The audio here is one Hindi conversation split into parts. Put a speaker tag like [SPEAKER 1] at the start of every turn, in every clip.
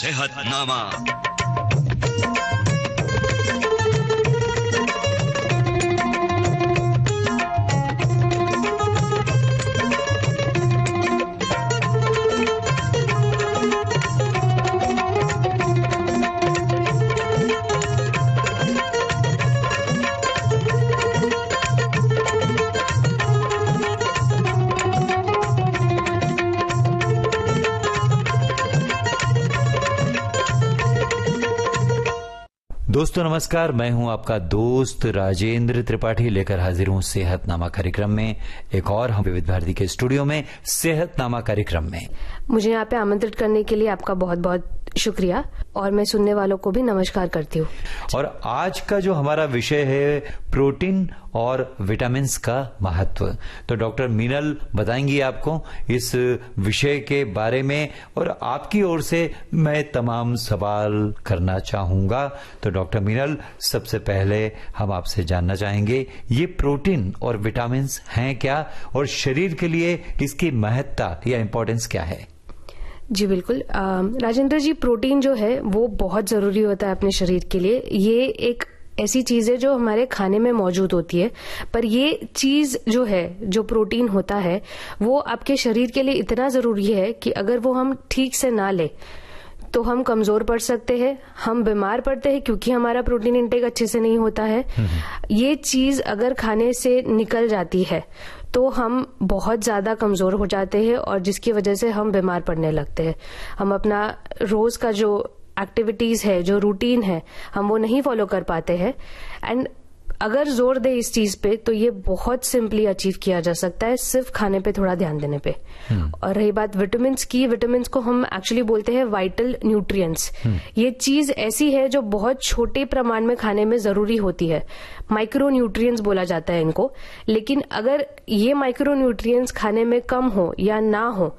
[SPEAKER 1] सेहतनामा।
[SPEAKER 2] दोस्तों नमस्कार, मैं हूं आपका दोस्त राजेंद्र त्रिपाठी लेकर हाजिर हूं सेहतनामा कार्यक्रम में। एक और हम विविध भारती के स्टूडियो में सेहतनामा कार्यक्रम में।
[SPEAKER 3] मुझे यहाँ पे आमंत्रित करने के लिए आपका बहुत बहुत शुक्रिया और मैं सुनने वालों को भी नमस्कार करती हूँ।
[SPEAKER 2] और आज का जो हमारा विषय है प्रोटीन और विटामिन्स का महत्व, तो डॉक्टर मीनल बताएंगी आपको इस विषय के बारे में और आपकी ओर से मैं तमाम सवाल करना चाहूंगा। तो डॉक्टर मीनल, सबसे पहले हम आपसे जानना चाहेंगे ये प्रोटीन और विटामिन्स हैं क्या और शरीर के लिए इसकी महत्ता या इम्पोर्टेंस क्या है?
[SPEAKER 3] जी बिल्कुल राजेंद्र जी, प्रोटीन जो है वो बहुत जरूरी होता है अपने शरीर के लिए। ये एक ऐसी चीज है जो हमारे खाने में मौजूद होती है, पर ये चीज जो है, जो प्रोटीन होता है, वो आपके शरीर के लिए इतना जरूरी है कि अगर वो हम ठीक से ना ले तो हम कमजोर पड़ सकते हैं, हम बीमार पड़ते हैं क्योंकि हमारा प्रोटीन इंटेक अच्छे से नहीं होता है। ये चीज अगर खाने से निकल जाती है तो हम बहुत ज्यादा कमजोर हो जाते हैं और जिसकी वजह से हम बीमार पड़ने लगते हैं। हम अपना रोज का जो एक्टिविटीज है, जो रूटीन है, हम वो नहीं फॉलो कर पाते हैं। एंड अगर जोर दे इस चीज पे तो ये बहुत सिंपली अचीव किया जा सकता है, सिर्फ खाने पे थोड़ा ध्यान देने पे। और रही बात विटामिन्स की, विटामिन्स को हम एक्चुअली बोलते हैं वाइटल न्यूट्रिएंट्स। ये चीज ऐसी है जो बहुत छोटे प्रमाण में खाने में जरूरी होती है, माइक्रो न्यूट्रिएंट्स बोला जाता है इनको। लेकिन अगर ये माइक्रो न्यूट्रिएंट्स खाने में कम हो या ना हो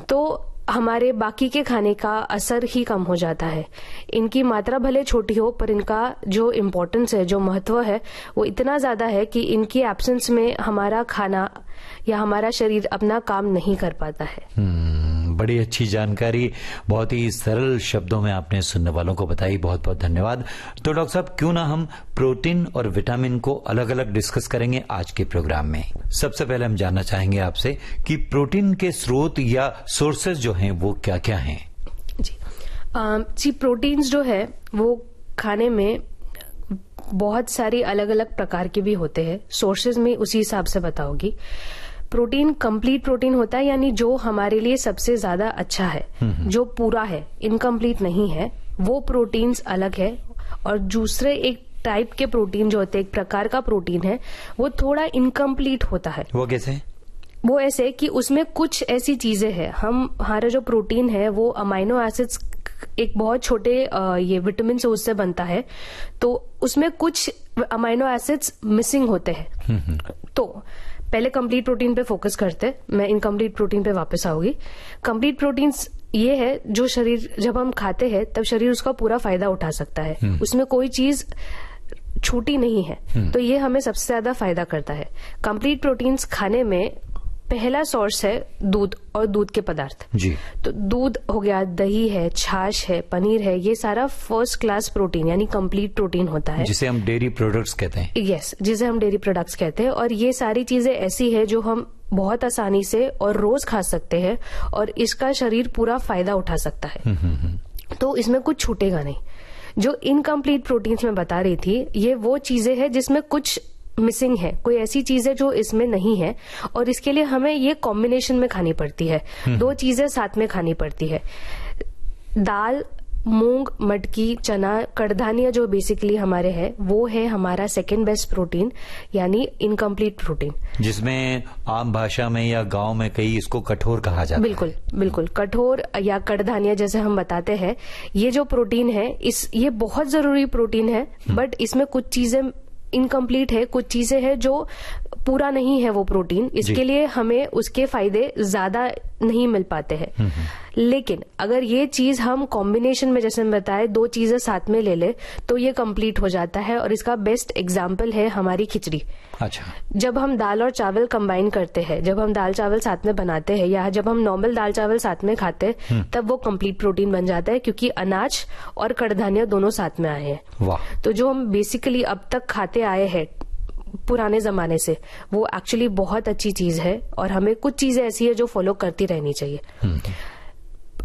[SPEAKER 3] तो हमारे बाकी के खाने का असर ही कम हो जाता है। इनकी मात्रा भले छोटी हो पर इनका जो इम्पोर्टेंस है, जो महत्व है, वो इतना ज्यादा है कि इनकी एब्सेंस में हमारा खाना या हमारा शरीर अपना काम नहीं कर पाता है।
[SPEAKER 2] बड़ी अच्छी जानकारी बहुत ही सरल शब्दों में आपने सुनने वालों को बताई, बहुत बहुत धन्यवाद। तो डॉक्टर साहब, क्यों ना हम प्रोटीन और विटामिन को अलग अलग डिस्कस करेंगे आज के प्रोग्राम में। सबसे पहले हम जानना चाहेंगे आपसे कि प्रोटीन के स्रोत या सोर्सेज जो हैं वो क्या क्या हैं?
[SPEAKER 3] जी प्रोटीन्स जो है वो खाने में बहुत सारी अलग अलग प्रकार के भी होते हैं। सोर्सेज में उसी हिसाब से बताओगी। प्रोटीन कंप्लीट प्रोटीन होता है, यानी जो हमारे लिए सबसे ज्यादा अच्छा है, जो पूरा है, इनकम्प्लीट नहीं है, वो प्रोटीन्स अलग है। और दूसरे एक टाइप के प्रोटीन जो होते हैं, एक प्रकार का प्रोटीन है, वो थोड़ा इनकम्प्लीट होता है।
[SPEAKER 2] वो कैसे?
[SPEAKER 3] वो ऐसे कि उसमें कुछ ऐसी चीजें हैं, हमारा जो प्रोटीन है वो अमाइनो एसिड्स एक बहुत छोटे ये विटामिन से उससे बनता है, तो उसमें कुछ अमाइनो एसिड्स मिसिंग होते हैं। तो पहले कंप्लीट प्रोटीन पे फोकस करते, मैं इनकम्प्लीट प्रोटीन पे वापस आऊंगी। कंप्लीट प्रोटीन्स ये है जो शरीर जब हम खाते हैं तब शरीर उसका पूरा फायदा उठा सकता है, उसमें कोई चीज छूटी नहीं है, तो ये हमें सबसे ज्यादा फायदा करता है। कंप्लीट प्रोटीन्स खाने में पहला सोर्स है दूध और दूध के पदार्थ
[SPEAKER 2] जी।
[SPEAKER 3] तो दूध हो गया, दही है, छाछ है, पनीर है, ये सारा फर्स्ट क्लास प्रोटीन यानी कंप्लीट प्रोटीन होता है,
[SPEAKER 2] जिसे हम डेयरी प्रोडक्ट्स कहते हैं।
[SPEAKER 3] यस, जिसे हम डेयरी प्रोडक्ट्स कहते हैं। और ये सारी चीजें ऐसी है जो हम बहुत आसानी से और रोज खा सकते हैं और इसका शरीर पूरा फायदा उठा सकता है। तो इसमें कुछ छूटेगा नहीं। जो इनकम्प्लीट प्रोटीन्स मैं बता रही थी, ये वो चीजें हैं जिसमें कुछ मिसिंग है, कोई ऐसी चीज है जो इसमें नहीं है, और इसके लिए हमें ये कॉम्बिनेशन में खानी पड़ती है। दो चीजें साथ में खानी पड़ती है। दाल, मूंग, मटकी, चना, कड़धान्य जो बेसिकली हमारे हैं, वो है हमारा सेकंड बेस्ट प्रोटीन, यानी इनकम्प्लीट प्रोटीन,
[SPEAKER 2] जिसमें आम भाषा में या गांव में कई इसको कठोर कहा जाता है।
[SPEAKER 3] बिल्कुल बिल्कुल, कठोर या कड़धान्य जैसे हम बताते हैं। ये जो प्रोटीन है, ये बहुत जरूरी प्रोटीन है, बट इसमें कुछ चीजें इनकम्प्लीट है, कुछ चीजें हैं जो पूरा नहीं है वो प्रोटीन। इसके लिए हमें उसके फायदे ज्यादा नहीं मिल पाते हैं। लेकिन अगर ये चीज हम कॉम्बिनेशन में, जैसे मैं बताए, दो चीजें साथ में ले ले तो ये कंप्लीट हो जाता है। और इसका बेस्ट एग्जाम्पल है हमारी खिचड़ी।
[SPEAKER 2] अच्छा,
[SPEAKER 3] जब हम दाल और चावल कंबाइन करते हैं, जब हम दाल चावल साथ में बनाते हैं, या जब हम नॉर्मल दाल चावल साथ में खाते हैं, तब वो कंप्लीट प्रोटीन बन जाता है, क्योंकि अनाज और कड़धान्य दोनों साथ में आए हैं।
[SPEAKER 2] वाह।
[SPEAKER 3] तो जो हम बेसिकली अब तक खाते आए हैं पुराने जमाने से, वो एक्चुअली बहुत अच्छी चीज है, और हमें कुछ चीजें ऐसी है जो फॉलो करती रहनी चाहिए।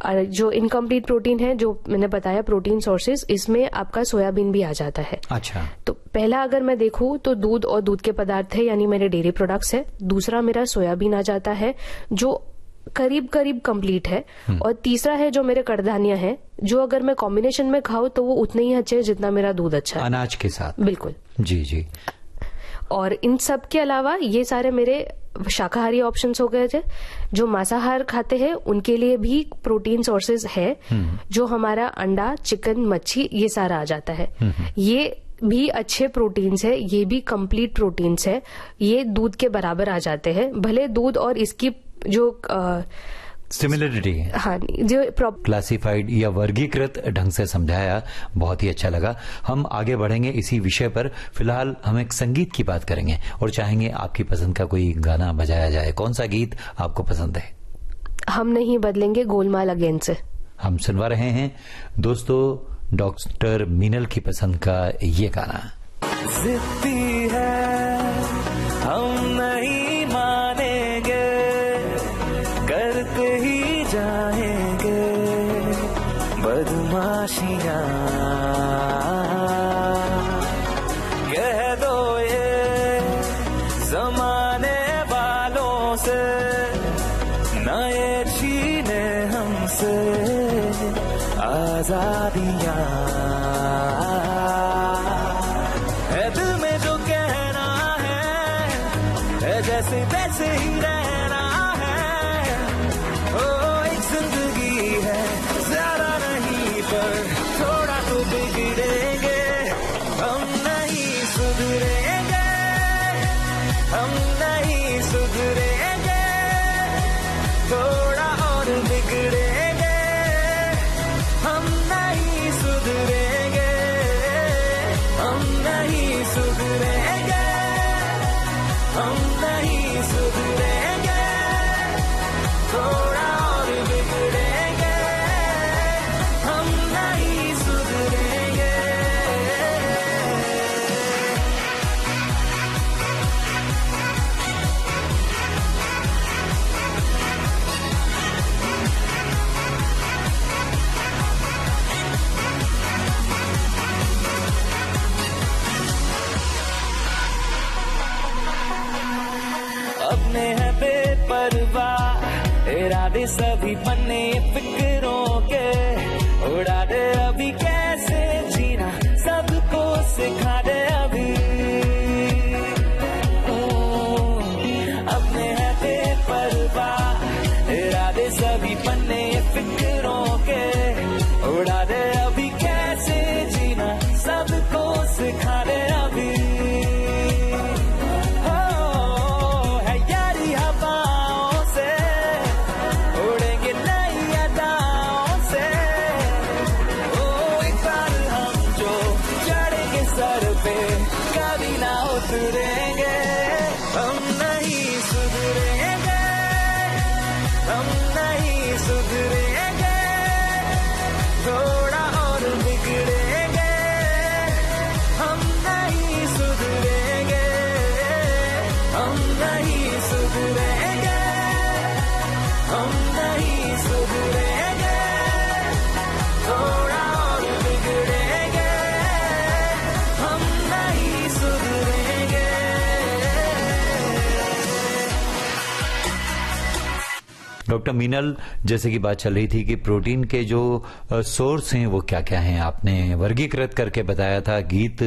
[SPEAKER 3] जो इनकम्प्लीट प्रोटीन है, जो मैंने बताया प्रोटीन सोर्सेज, इसमें आपका सोयाबीन भी आ जाता है।
[SPEAKER 2] अच्छा।
[SPEAKER 3] तो पहला अगर मैं देखूं तो दूध और दूध के पदार्थ है, यानी मेरे डेयरी प्रोडक्ट्स है। दूसरा मेरा सोयाबीन आ जाता है, जो करीब करीब कंप्लीट है। और तीसरा है जो मेरे कड़धान्य है, जो अगर मैं कॉम्बिनेशन में खाऊं तो वो उतने ही अच्छे है जितना मेरा दूध अच्छा है,
[SPEAKER 2] अनाज के साथ।
[SPEAKER 3] बिल्कुल
[SPEAKER 2] जी जी।
[SPEAKER 3] और इन सब के अलावा ये सारे मेरे शाकाहारी ऑप्शंस हो गए थे। जो मांसाहार खाते हैं उनके लिए भी प्रोटीन सोर्सेज है, जो हमारा अंडा, चिकन, मच्छी, ये सारा आ जाता है। ये भी अच्छे प्रोटीन्स है, ये भी कंप्लीट प्रोटीन्स है, ये दूध के बराबर आ जाते हैं। भले दूध और इसकी जो
[SPEAKER 2] सिमिलरिटी है,
[SPEAKER 3] हाँ, जो
[SPEAKER 2] क्लासिफाइड या वर्गीकृत ढंग से समझाया, बहुत ही अच्छा लगा। हम आगे बढ़ेंगे इसी विषय पर। फिलहाल हम एक संगीत की बात करेंगे और चाहेंगे आपकी पसंद का कोई गाना बजाया जाए। कौन सा गीत आपको पसंद है?
[SPEAKER 3] हम नहीं बदलेंगे गोलमाल अगेन से
[SPEAKER 2] हम सुनवा रहे हैं दोस्तों डॉक्टर मीनल की पसंद का ये गाना।
[SPEAKER 1] जिद्दी है, हम नहीं मानेंगे, करते ही जाएंगे बदमाशियां। कह दो ये जमाने वालों से, न ये छीने हमसे आजादियां। है दिल में जो कहना है जैसे तैसे ही रहना है। ओ एक जिंदगी है, ज्यादा नहीं पर थोड़ा तो बिगड़ेंगे। हम नहीं सुधरेंगे, हम नहीं सुधरेंगे, थोड़ा और बिगड़ेंगे। हम नहीं सुधरेंगे, हम नहीं सुधरेंगे, हम नहीं सुधरेंगे, थोड़ा और बिगड़ेंगे। हम नहीं सुधरेंगे। अपने हैं बेपरवाह इरादे, सभी पन्ने फिक्रों के उड़ा दे। अभी कैसे जीना सबको सिखा दे अभी। अपने हैं बेपरवाह इरादे, सभी पन्ने फिक्रों के उड़ा दे। अभी कैसे जीना सबको सिखा दे अभी। सुधरेंगे, हम नहीं सुधरेंगे, हम नहीं सुधरेंगे, थोड़ा और बिगड़ेंगे। हम नहीं सुधरेंगे, हम नहीं सुधरेंगे, हम नहीं सुधरेंगे, थोड़ा और बिगड़ेंगे, हम नहीं सुधरेंगे।
[SPEAKER 2] डॉक्टर मीनल, जैसे कि बात चल रही थी कि प्रोटीन के जो सोर्स हैं वो क्या क्या हैं, आपने वर्गीकृत करके बताया था गीत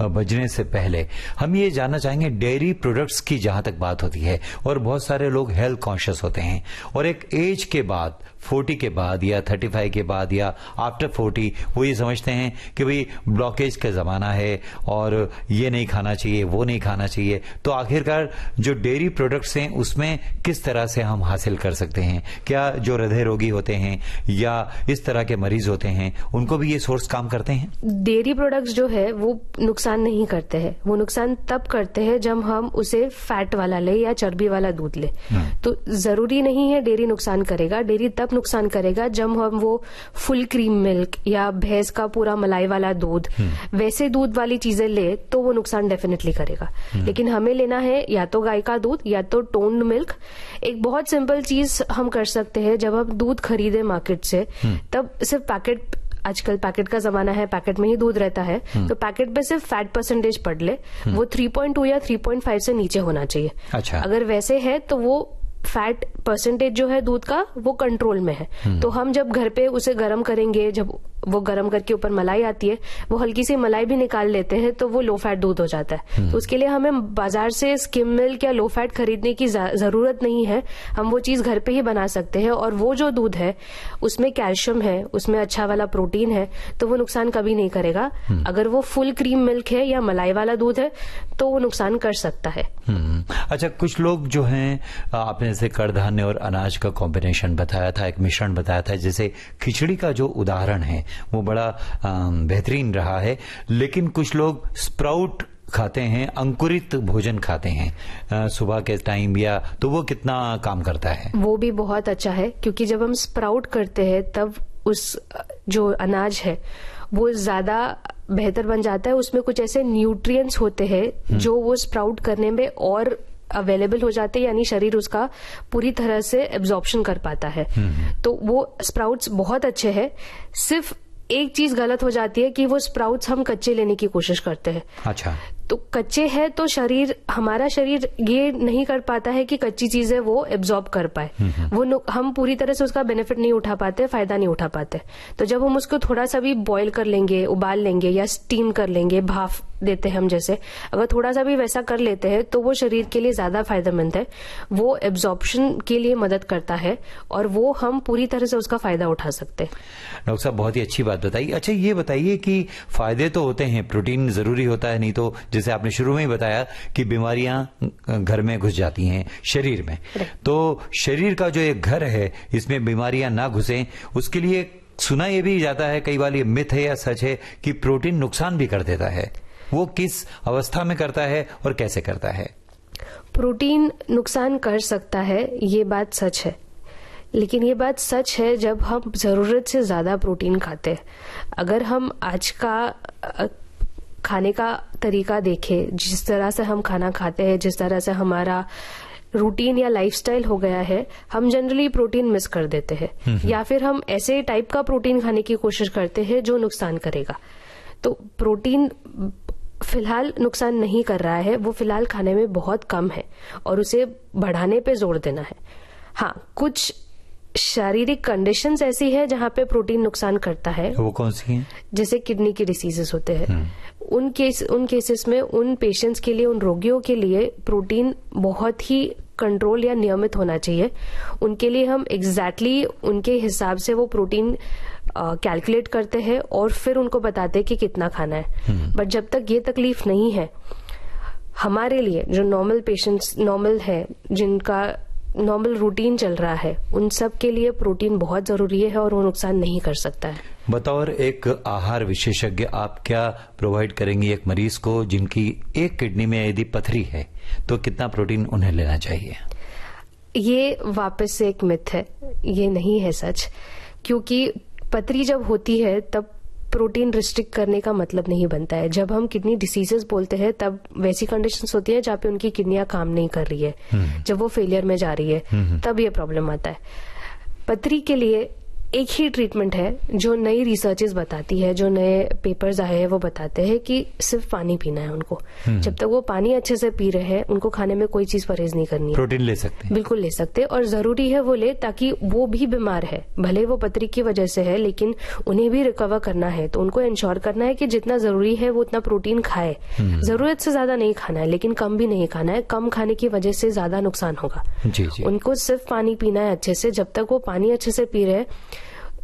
[SPEAKER 2] बजने से पहले। हम ये जानना चाहेंगे डेयरी प्रोडक्ट्स की जहां तक बात होती है, और बहुत सारे लोग हेल्थ कॉन्शियस होते हैं और एक एज के बाद 40 के बाद या 35 के बाद या आफ्टर 40 वो ये समझते हैं कि भाई ब्लॉकेज का जमाना है और ये नहीं खाना चाहिए, वो नहीं खाना चाहिए। तो आखिरकार जो डेयरी प्रोडक्ट्स हैं उसमें किस तरह से हम हासिल कर सकते हैं? क्या जो हृदय रोगी होते हैं या इस तरह के मरीज होते हैं उनको भी ये सोर्स काम करते हैं?
[SPEAKER 3] डेयरी प्रोडक्ट्स जो है वो नुकसान नहीं करते हैं। वो नुकसान तब करते हैं जब हम उसे फैट वाला ले या चर्बी वाला दूध ले। तो जरूरी नहीं है डेयरी नुकसान करेगा। डेयरी तब नुकसान करेगा जब हम वो फुल क्रीम मिल्क या भैंस का पूरा मलाई वाला दूध, वैसे दूध वाली चीजें ले तो वो नुकसान डेफिनेटली करेगा। लेकिन हमें लेना है या तो गाय का दूध या तो टोन्ड मिल्क। एक बहुत सिंपल चीज हम कर सकते हैं, जब हम दूध खरीदे मार्केट से तब सिर्फ पैकेट, आजकल पैकेट का जमाना है, पैकेट में ही दूध रहता है, तो पैकेट पे सिर्फ फैट परसेंटेज पढ़ ले, वो 3.2 या 3.5 से नीचे होना चाहिए।
[SPEAKER 2] अच्छा।
[SPEAKER 3] अगर वैसे है तो वो फैट परसेंटेज जो है दूध का वो कंट्रोल में है। तो हम जब घर पे उसे गर्म करेंगे, जब वो गर्म करके ऊपर मलाई आती है, वो हल्की सी मलाई भी निकाल लेते हैं तो वो लो फैट दूध हो जाता है। तो उसके लिए हमें बाजार से स्किम मिल्क या लो फैट खरीदने की जरूरत नहीं है। हम वो चीज घर पे ही बना सकते हैं और वो जो दूध है उसमें कैल्शियम है, उसमें अच्छा वाला प्रोटीन है, तो वो नुकसान कभी नहीं करेगा। अगर वो फुल क्रीम मिल्क है या मलाई वाला दूध है तो वो नुकसान कर सकता है।
[SPEAKER 2] अच्छा, कुछ लोग जो हैं, आपने जैसे कड़धान्य और अनाज का कॉम्बिनेशन बताया था, एक मिश्रण बताया था, जैसे खिचड़ी का जो उदाहरण है वो बड़ा बेहतरीन रहा है। लेकिन कुछ लोग स्प्राउट खाते हैं, अंकुरित भोजन खाते हैं सुबह के टाइम, या तो वो कितना काम करता है? वो
[SPEAKER 3] भी बहुत अच्छा है, क्योंकि जब हम स्प्राउट करते हैं तब उस जो अनाज है वो ज्यादा बेहतर बन जाता है। उसमें कुछ ऐसे न्यूट्रिएंट्स होते हैं जो वो स्प्राउट करने में और अवेलेबल हो जाते हैं, यानी शरीर उसका पूरी तरह से एब्जॉर्प्शन कर पाता है। तो वो स्प्राउट्स बहुत अच्छे हैं। सिर्फ एक चीज गलत हो जाती है कि वो स्प्राउट्स हम कच्चे लेने की कोशिश करते हैं।
[SPEAKER 2] अच्छा।
[SPEAKER 3] तो कच्चे है तो हमारा शरीर ये नहीं कर पाता है कि कच्ची चीजें वो एब्जॉर्ब कर पाए। वो हम पूरी तरह से उसका बेनिफिट नहीं उठा पाते, फायदा नहीं उठा पाते। तो जब हम उसको थोड़ा सा भी बॉईल कर लेंगे, उबाल लेंगे या स्टीम कर लेंगे, भाप देते हैं हम जैसे, अगर थोड़ा सा भी वैसा कर लेते हैं तो वो शरीर के लिए ज्यादा फायदेमंद है। वो एब्जॉर्प्शन के लिए मदद करता है और वो हम पूरी तरह से उसका फायदा उठा सकते हैं।
[SPEAKER 2] डॉक्टर साहब, बहुत ही अच्छी बात बताई। अच्छा, ये बताइए कि फायदे तो होते हैं, प्रोटीन जरूरी होता है, नहीं तो जैसे आपने शुरू में ही बताया कि बीमारियां घर में घुस जाती हैं शरीर में। तो शरीर का जो एक घर है इसमें बीमारियां ना घुसें, उसके लिए सुना ये भी जाता है, कई बार ये मिथ है या सच है, कि प्रोटीन नुकसान भी कर देता है। वो किस अवस्था में करता है और कैसे करता है?
[SPEAKER 3] प्रोटीन नुकसान कर सकता है, ये बात सच है। लेकिन ये बात सच है जब हम जरूरत से ज्यादा प्रोटीन खाते हैं। अगर हम आज का खाने का तरीका देखें, जिस तरह से हम खाना खाते हैं, जिस तरह से हमारा रूटीन या लाइफस्टाइल हो गया है, हम जनरली प्रोटीन मिस कर देते हैं, या फिर हम ऐसे टाइप का प्रोटीन खाने की कोशिश करते हैं जो नुकसान करेगा। तो प्रोटीन फिलहाल नुकसान नहीं कर रहा है, वो फिलहाल खाने में बहुत कम है और उसे बढ़ाने पे जोर देना है। हाँ, कुछ शारीरिक कंडीशंस ऐसी है जहाँ पे प्रोटीन नुकसान करता है।
[SPEAKER 2] वो कौन सी हैं?
[SPEAKER 3] जैसे किडनी के डिसीजेस होते हैं, उन केसेस में उन पेशेंट्स के लिए, उन रोगियों के लिए प्रोटीन बहुत ही कंट्रोल या नियमित होना चाहिए। उनके लिए हम एग्जैक्टली उनके हिसाब से वो प्रोटीन कैलकुलेट करते हैं और फिर उनको बताते हैं कि कितना खाना है। बट जब तक ये तकलीफ नहीं है, हमारे लिए जो नॉर्मल पेशेंट्स नॉर्मल है, जिनका नॉर्मल रूटीन चल रहा है, उन सब के लिए प्रोटीन बहुत जरूरी है और वो नुकसान नहीं कर सकता है।
[SPEAKER 2] बतौर एक आहार विशेषज्ञ, आप क्या प्रोवाइड करेंगी एक मरीज को जिनकी एक किडनी में यदि पथरी है, तो कितना प्रोटीन उन्हें लेना चाहिए?
[SPEAKER 3] ये वापस से एक मिथ है, ये नहीं है सच। क्योंकि पथरी जब होती है तब प्रोटीन रिस्ट्रिक्ट करने का मतलब नहीं बनता है। जब हम किडनी डिसीजेस बोलते हैं तब वैसी कंडीशंस होती है जहाँ पे उनकी किडनियां काम नहीं कर रही है, जब वो फेलियर में जा रही है तब ये प्रॉब्लम आता है। पथरी के लिए एक ही ट्रीटमेंट है जो नई रिसर्चेस बताती है, जो नए पेपर्स आए हैं वो बताते हैं कि सिर्फ पानी पीना है उनको। जब तक वो पानी अच्छे से पी रहे हैं उनको खाने में कोई चीज परहेज नहीं करनी है।
[SPEAKER 2] प्रोटीन ले सकते हैं,
[SPEAKER 3] बिल्कुल ले सकते हैं, और जरूरी है वो ले, ताकि वो भी बीमार है, भले वो पथरी की वजह से है लेकिन उन्हें भी रिकवर करना है, तो उनको इंश्योर करना है कि जितना जरूरी है वो उतना प्रोटीन खाए। जरूरत से ज्यादा नहीं खाना है लेकिन कम भी नहीं खाना है, कम खाने की वजह से ज्यादा नुकसान होगा।
[SPEAKER 2] जी जी।
[SPEAKER 3] उनको सिर्फ पानी पीना है अच्छे से, जब तक वो पानी अच्छे से पी रहे हैं।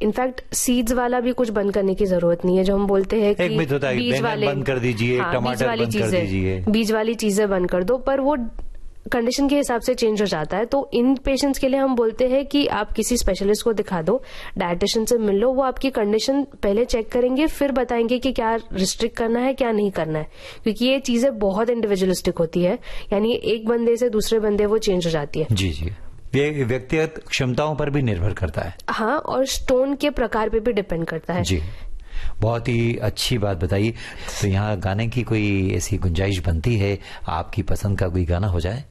[SPEAKER 3] इनफैक्ट सीड्स वाला भी कुछ बंद करने की जरूरत नहीं है, जो हम बोलते हैं कि
[SPEAKER 2] एक मिथ होता है
[SPEAKER 3] बीज वाले
[SPEAKER 2] बंद कर दीजिए, टमाटर बंद कर दीजिए,
[SPEAKER 3] बीज वाली चीजें बंद कर दो, पर वो कंडीशन के हिसाब से चेंज हो जाता है। तो इन पेशेंट्स के लिए हम बोलते हैं कि आप किसी स्पेशलिस्ट को दिखा दो, डायटिशियन से मिल लो, वो आपकी कंडीशन पहले चेक करेंगे, फिर बताएंगे कि क्या रिस्ट्रिक्ट करना है क्या नहीं करना है, क्योंकि ये चीजें बहुत इंडिविजुअलिस्टिक होती है, यानी एक बंदे से दूसरे बंदे वो चेंज हो जाती है।
[SPEAKER 2] जी जी, ये व्यक्तिगत क्षमताओं पर भी निर्भर करता है।
[SPEAKER 3] हाँ, और स्टोन के प्रकार पे भी डिपेंड करता है।
[SPEAKER 2] जी, बहुत ही अच्छी बात बताई। तो यहाँ गाने की कोई ऐसी गुंजाइश बनती है, आपकी पसंद का कोई गाना हो जाए?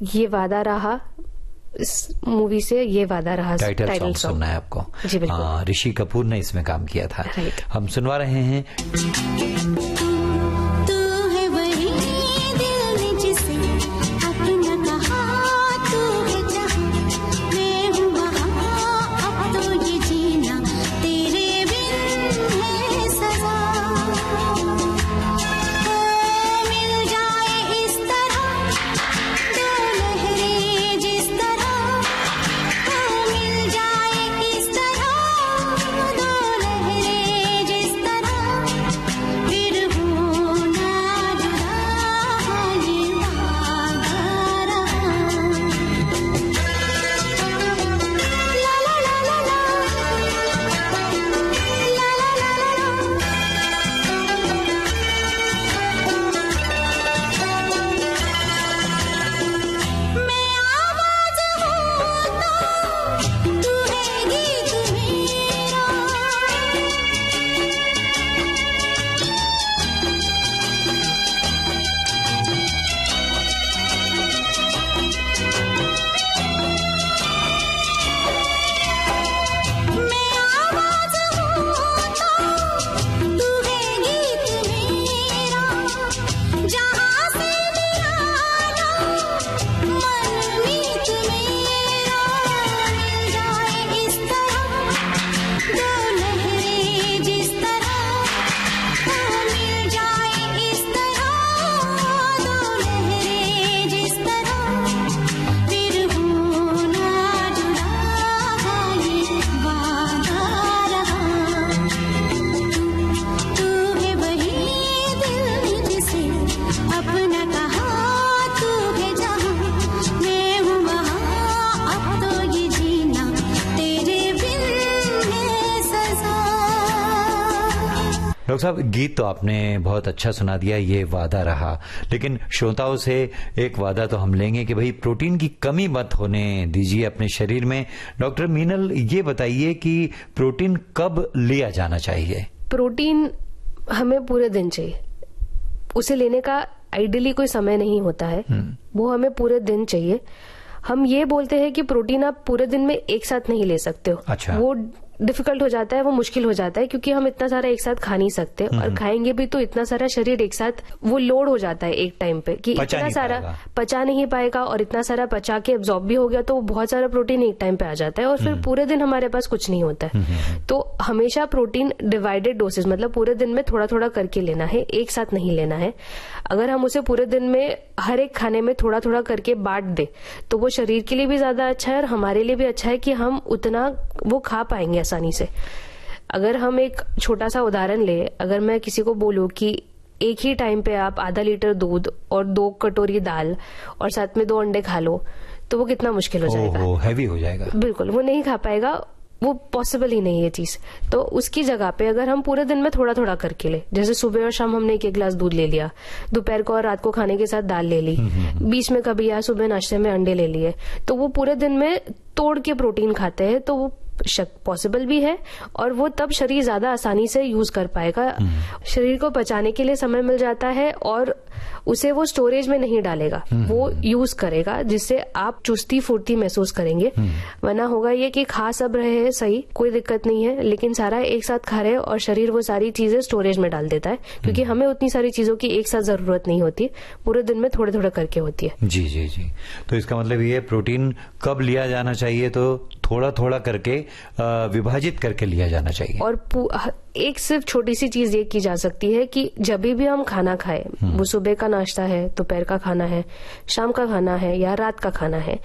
[SPEAKER 3] ये वादा रहा, इस मूवी से ये वादा रहा
[SPEAKER 2] टाइटल सॉन्ग सुनना है आपको।
[SPEAKER 3] जी बिल्कुल।
[SPEAKER 2] ऋषि कपूर ने इसमें काम किया था।
[SPEAKER 3] राइट।
[SPEAKER 2] हम सुनवा रहे हैं। डॉक्टर साहब, गीत तो आपने बहुत अच्छा सुना दिया, ये वादा रहा, लेकिन श्रोताओं से एक वादा तो हम लेंगे कि भाई प्रोटीन की कमी मत होने दीजिए अपने शरीर में। डॉक्टर मीनल, ये बताइए कि प्रोटीन कब लिया जाना चाहिए?
[SPEAKER 3] प्रोटीन हमें पूरे दिन चाहिए, उसे लेने का आइडियली कोई समय नहीं होता है, वो हमें पूरे दिन चाहिए। हम ये बोलते हैं कि प्रोटीन आप पूरे दिन में एक साथ नहीं ले सकते हो।
[SPEAKER 2] अच्छा।
[SPEAKER 3] वो डिफिकल्ट हो जाता है, वो मुश्किल हो जाता है, क्योंकि हम इतना सारा एक साथ खा नहीं सकते, और खाएंगे भी तो इतना सारा शरीर एक साथ वो लोड हो जाता है एक टाइम पे कि इतना सारा पचा नहीं पाएगा, और इतना सारा पचा के एब्जॉर्ब भी हो गया तो बहुत सारा प्रोटीन एक टाइम पे आ जाता है, और फिर पूरे दिन हमारे पास कुछ नहीं होता है। तो हमेशा प्रोटीन डिवाइडेड डोसेज, मतलब पूरे दिन में थोड़ा थोड़ा करके लेना है, एक साथ नहीं लेना है। अगर हम उसे पूरे दिन में हर एक खाने में थोड़ा थोड़ा करके बांट दे तो वो शरीर के लिए भी ज्यादा अच्छा है और हमारे लिए भी अच्छा है कि हम उतना वो खा पाएंगे आसानी से। अगर हम एक छोटा सा उदाहरण ले, अगर मैं किसी को बोलूं कि एक ही टाइम पे आप आधा लीटर दूध और 2 कटोरी दाल और साथ में 2 अंडे खा लो, तो वो कितना मुश्किल हो जाएगा,
[SPEAKER 2] हैवी हो जाएगा।
[SPEAKER 3] बिल्कुल, वो नहीं खा पाएगा, वो पॉसिबल ही नहीं है चीज। तो उसकी जगह पे अगर हम पूरे दिन में थोड़ा थोड़ा करके ले, जैसे सुबह और शाम हमने 1 गिलास दूध ले लिया, दोपहर को और रात को खाने के साथ दाल ले ली, बीच में कभी या सुबह नाश्ते में अंडे ले लिए, तो वो पूरे दिन में तोड़ के प्रोटीन खाते हैं, तो वो पॉसिबल भी है और वो तब शरीर ज्यादा आसानी से यूज कर पाएगा। शरीर को पचाने के लिए समय मिल जाता है और उसे वो स्टोरेज में नहीं डालेगा, वो यूज करेगा, जिससे आप चुस्ती फुर्ती महसूस करेंगे। वरना होगा ये कि खा सब रहे हैं, सही, कोई दिक्कत नहीं है, लेकिन सारा एक साथ खा रहे हैं और शरीर वो सारी चीजें स्टोरेज में डाल देता है, क्योंकि हमें उतनी सारी चीजों की एक साथ जरूरत नहीं होती, पूरे दिन में थोड़े थोड़े करके होती है।
[SPEAKER 2] जी जी जी। तो इसका मतलब ये प्रोटीन कब लिया जाना चाहिए? तो थोड़ा थोड़ा करके विभाजित करके लिया जाना चाहिए।
[SPEAKER 3] और एक सिर्फ छोटी सी चीज ये की जा सकती है कि जब भी हम खाना खाएं, वो सुबह का नाश्ता है, दोपहर का खाना है, शाम का खाना है या रात का खाना है,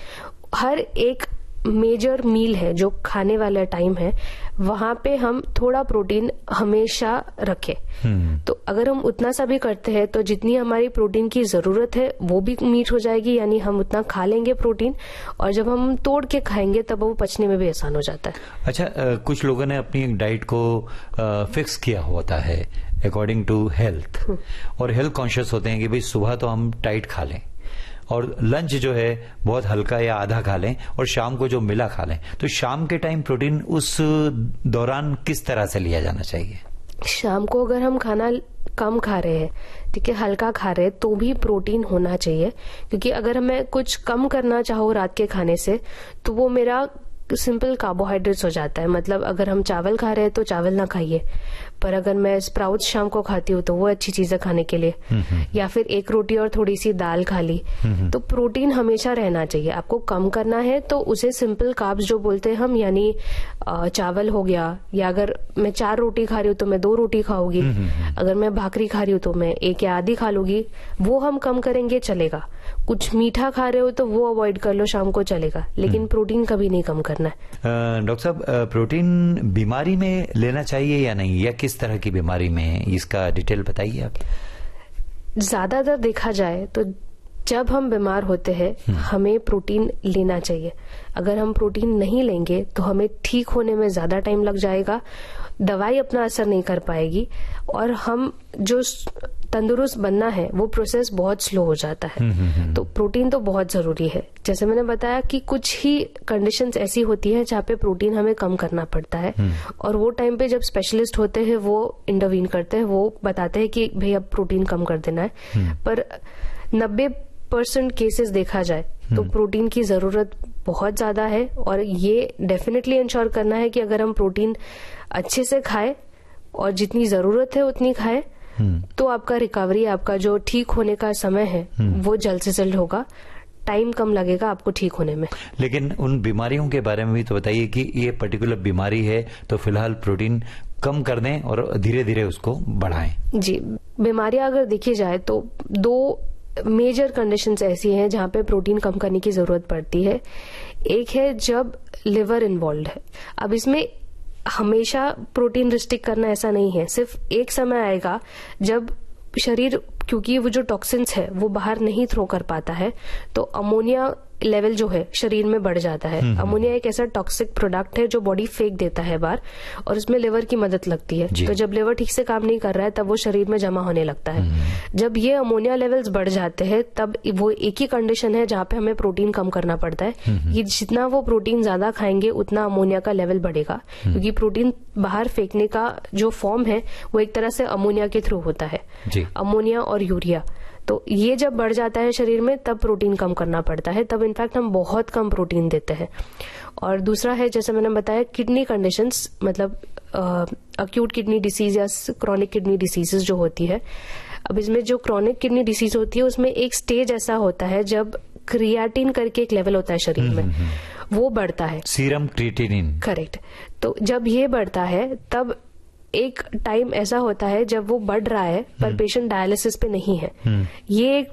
[SPEAKER 3] हर एक मेजर मील है जो खाने वाला टाइम है, वहां पे हम थोड़ा प्रोटीन हमेशा रखें। तो अगर हम उतना सा भी करते हैं तो जितनी हमारी प्रोटीन की जरूरत है वो भी मीट हो जाएगी, यानी हम उतना खा लेंगे प्रोटीन, और जब हम तोड़ के खाएंगे तब वो पचने में भी आसान हो जाता है।
[SPEAKER 2] अच्छा, कुछ लोगों ने अपनी डाइट को फिक्स किया होता है अकॉर्डिंग टू हेल्थ, और हेल्थ कॉन्शियस होते हैं कि भाई सुबह तो हम टाइट खा लें और लंच जो है बहुत हल्का या आधा खा लें और शाम को जो मिला खा लें। तो शाम के टाइम प्रोटीन उस दौरान किस तरह से लिया जाना चाहिए?
[SPEAKER 3] शाम को अगर हम खाना कम खा रहे हैं, ठीक है, हल्का खा रहे हैं, तो भी प्रोटीन होना चाहिए, क्योंकि अगर मैं कुछ कम करना चाहूँ रात के खाने से तो वो मेरा सिंपल कार्बोहाइड्रेट्स हो जाता है। मतलब अगर हम चावल खा रहे हैं तो चावल ना खाइए, पर अगर मैं स्प्राउट्स शाम को खाती हूँ तो वो अच्छी चीज है खाने के लिए, या फिर एक रोटी और थोड़ी सी दाल खा ली। तो प्रोटीन हमेशा रहना चाहिए। आपको कम करना है तो उसे सिंपल कार्ब्स जो बोलते हैं हम, यानी चावल हो गया, या अगर मैं 4 रोटी खा रही हूँ तो मैं 2 रोटी खाऊंगी, अगर मैं भाकरी खा रही हूँ तो मैं 1 या आधी खा लूंगी, वो हम कम करेंगे, चलेगा। कुछ मीठा खा रहे हो तो वो अवॉइड कर लो शाम को, चलेगा, लेकिन प्रोटीन कभी नहीं कम करना है।
[SPEAKER 2] डॉक्टर साहब, प्रोटीन बीमारी में लेना चाहिए या नहीं, या किस तरह की बीमारी में, इसका डिटेल बताइए आप।
[SPEAKER 3] ज्यादातर देखा जाए तो जब हम बीमार होते हैं हमें प्रोटीन लेना चाहिए। अगर हम प्रोटीन नहीं लेंगे तो हमें ठीक होने में ज्यादा टाइम लग जाएगा, दवाई अपना असर नहीं कर पाएगी, और हम जो तंदुरुस्त बनना है वो प्रोसेस बहुत स्लो हो जाता है। तो प्रोटीन तो बहुत जरूरी है। जैसे मैंने बताया कि कुछ ही कंडीशंस ऐसी होती हैं जहाँ पे प्रोटीन हमें कम करना पड़ता है, और वो टाइम पे जब स्पेशलिस्ट होते हैं वो इंटरवीन करते हैं, वो बताते हैं कि भाई अब प्रोटीन कम कर देना है। पर 90% केसेस देखा जाए तो प्रोटीन की जरूरत बहुत ज्यादा है, और ये डेफिनेटली इंश्योर करना है कि अगर हम प्रोटीन अच्छे से खाएं और जितनी जरूरत है उतनी खाएं, तो आपका रिकवरी, आपका जो ठीक होने का समय है वो जल्द से जल्द होगा, टाइम कम लगेगा आपको ठीक होने में।
[SPEAKER 2] लेकिन उन बीमारियों के बारे में भी तो बताइए कि ये पर्टिकुलर बीमारी है तो फिलहाल प्रोटीन कम कर दें और धीरे धीरे उसको बढ़ाएं। जी,
[SPEAKER 3] बीमारियां अगर देखी जाए तो 2 मेजर कंडीशंस ऐसी हैं जहां पे प्रोटीन कम करने की जरूरत पड़ती है। एक है जब लिवर इन्वॉल्व है। अब इसमें हमेशा प्रोटीन रिस्ट्रिक्ट करना ऐसा नहीं है, सिर्फ एक समय आएगा जब शरीर, क्योंकि वो जो टॉक्सिन्स है वो बाहर नहीं थ्रो कर पाता है, तो अमोनिया लेवल जो है शरीर में बढ़ जाता है। अमोनिया एक ऐसा टॉक्सिक प्रोडक्ट है जो बॉडी फेंक देता है बाहर, और उसमें लिवर की मदद लगती है। तो जब लिवर ठीक से काम नहीं कर रहा है तब वो शरीर में जमा होने लगता है। जब ये अमोनिया लेवल्स बढ़ जाते हैं तब वो एक ही कंडीशन है जहाँ पे हमें प्रोटीन कम करना पड़ता है। ये जितना वो प्रोटीन ज्यादा खाएंगे उतना अमोनिया का लेवल बढ़ेगा, क्योंकि प्रोटीन बाहर फेंकने का जो फॉर्म है वो एक तरह से अमोनिया के थ्रू होता है, अमोनिया और यूरिया। तो ये जब बढ़ जाता है शरीर में तब प्रोटीन कम करना पड़ता है, तब इनफैक्ट हम बहुत कम प्रोटीन देते हैं। और दूसरा है, जैसे मैंने बताया, किडनी कंडीशंस, मतलब अक्यूट किडनी डिसीज या क्रॉनिक किडनी डिसीजेस जो होती है। अब इसमें जो क्रॉनिक किडनी डिसीज होती है उसमें एक स्टेज ऐसा होता है जब क्रिएटिन करके एक लेवल होता है शरीर में, वो बढ़ता है, सीरम क्रिएटिनिन, करेक्ट। तो जब ये बढ़ता है तब एक टाइम ऐसा होता है जब वो बढ़ रहा है पर पेशेंट डायलिसिस पे नहीं है। ये एक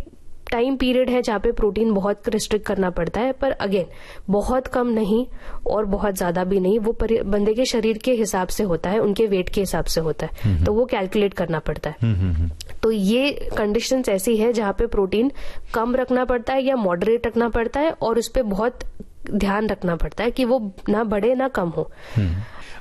[SPEAKER 3] टाइम पीरियड है जहाँ पे प्रोटीन बहुत रिस्ट्रिक्ट करना पड़ता है, पर अगेन बहुत कम नहीं और बहुत ज्यादा भी नहीं, वो बंदे के शरीर के हिसाब से होता है, उनके वेट के हिसाब से होता है, तो वो कैलकुलेट करना पड़ता है। तो ये कंडीशंस ऐसी है जहाँ पे प्रोटीन कम रखना पड़ता है या मॉडरेट रखना पड़ता है, और उस पर बहुत ध्यान रखना पड़ता है कि वो ना बढ़े ना कम हो।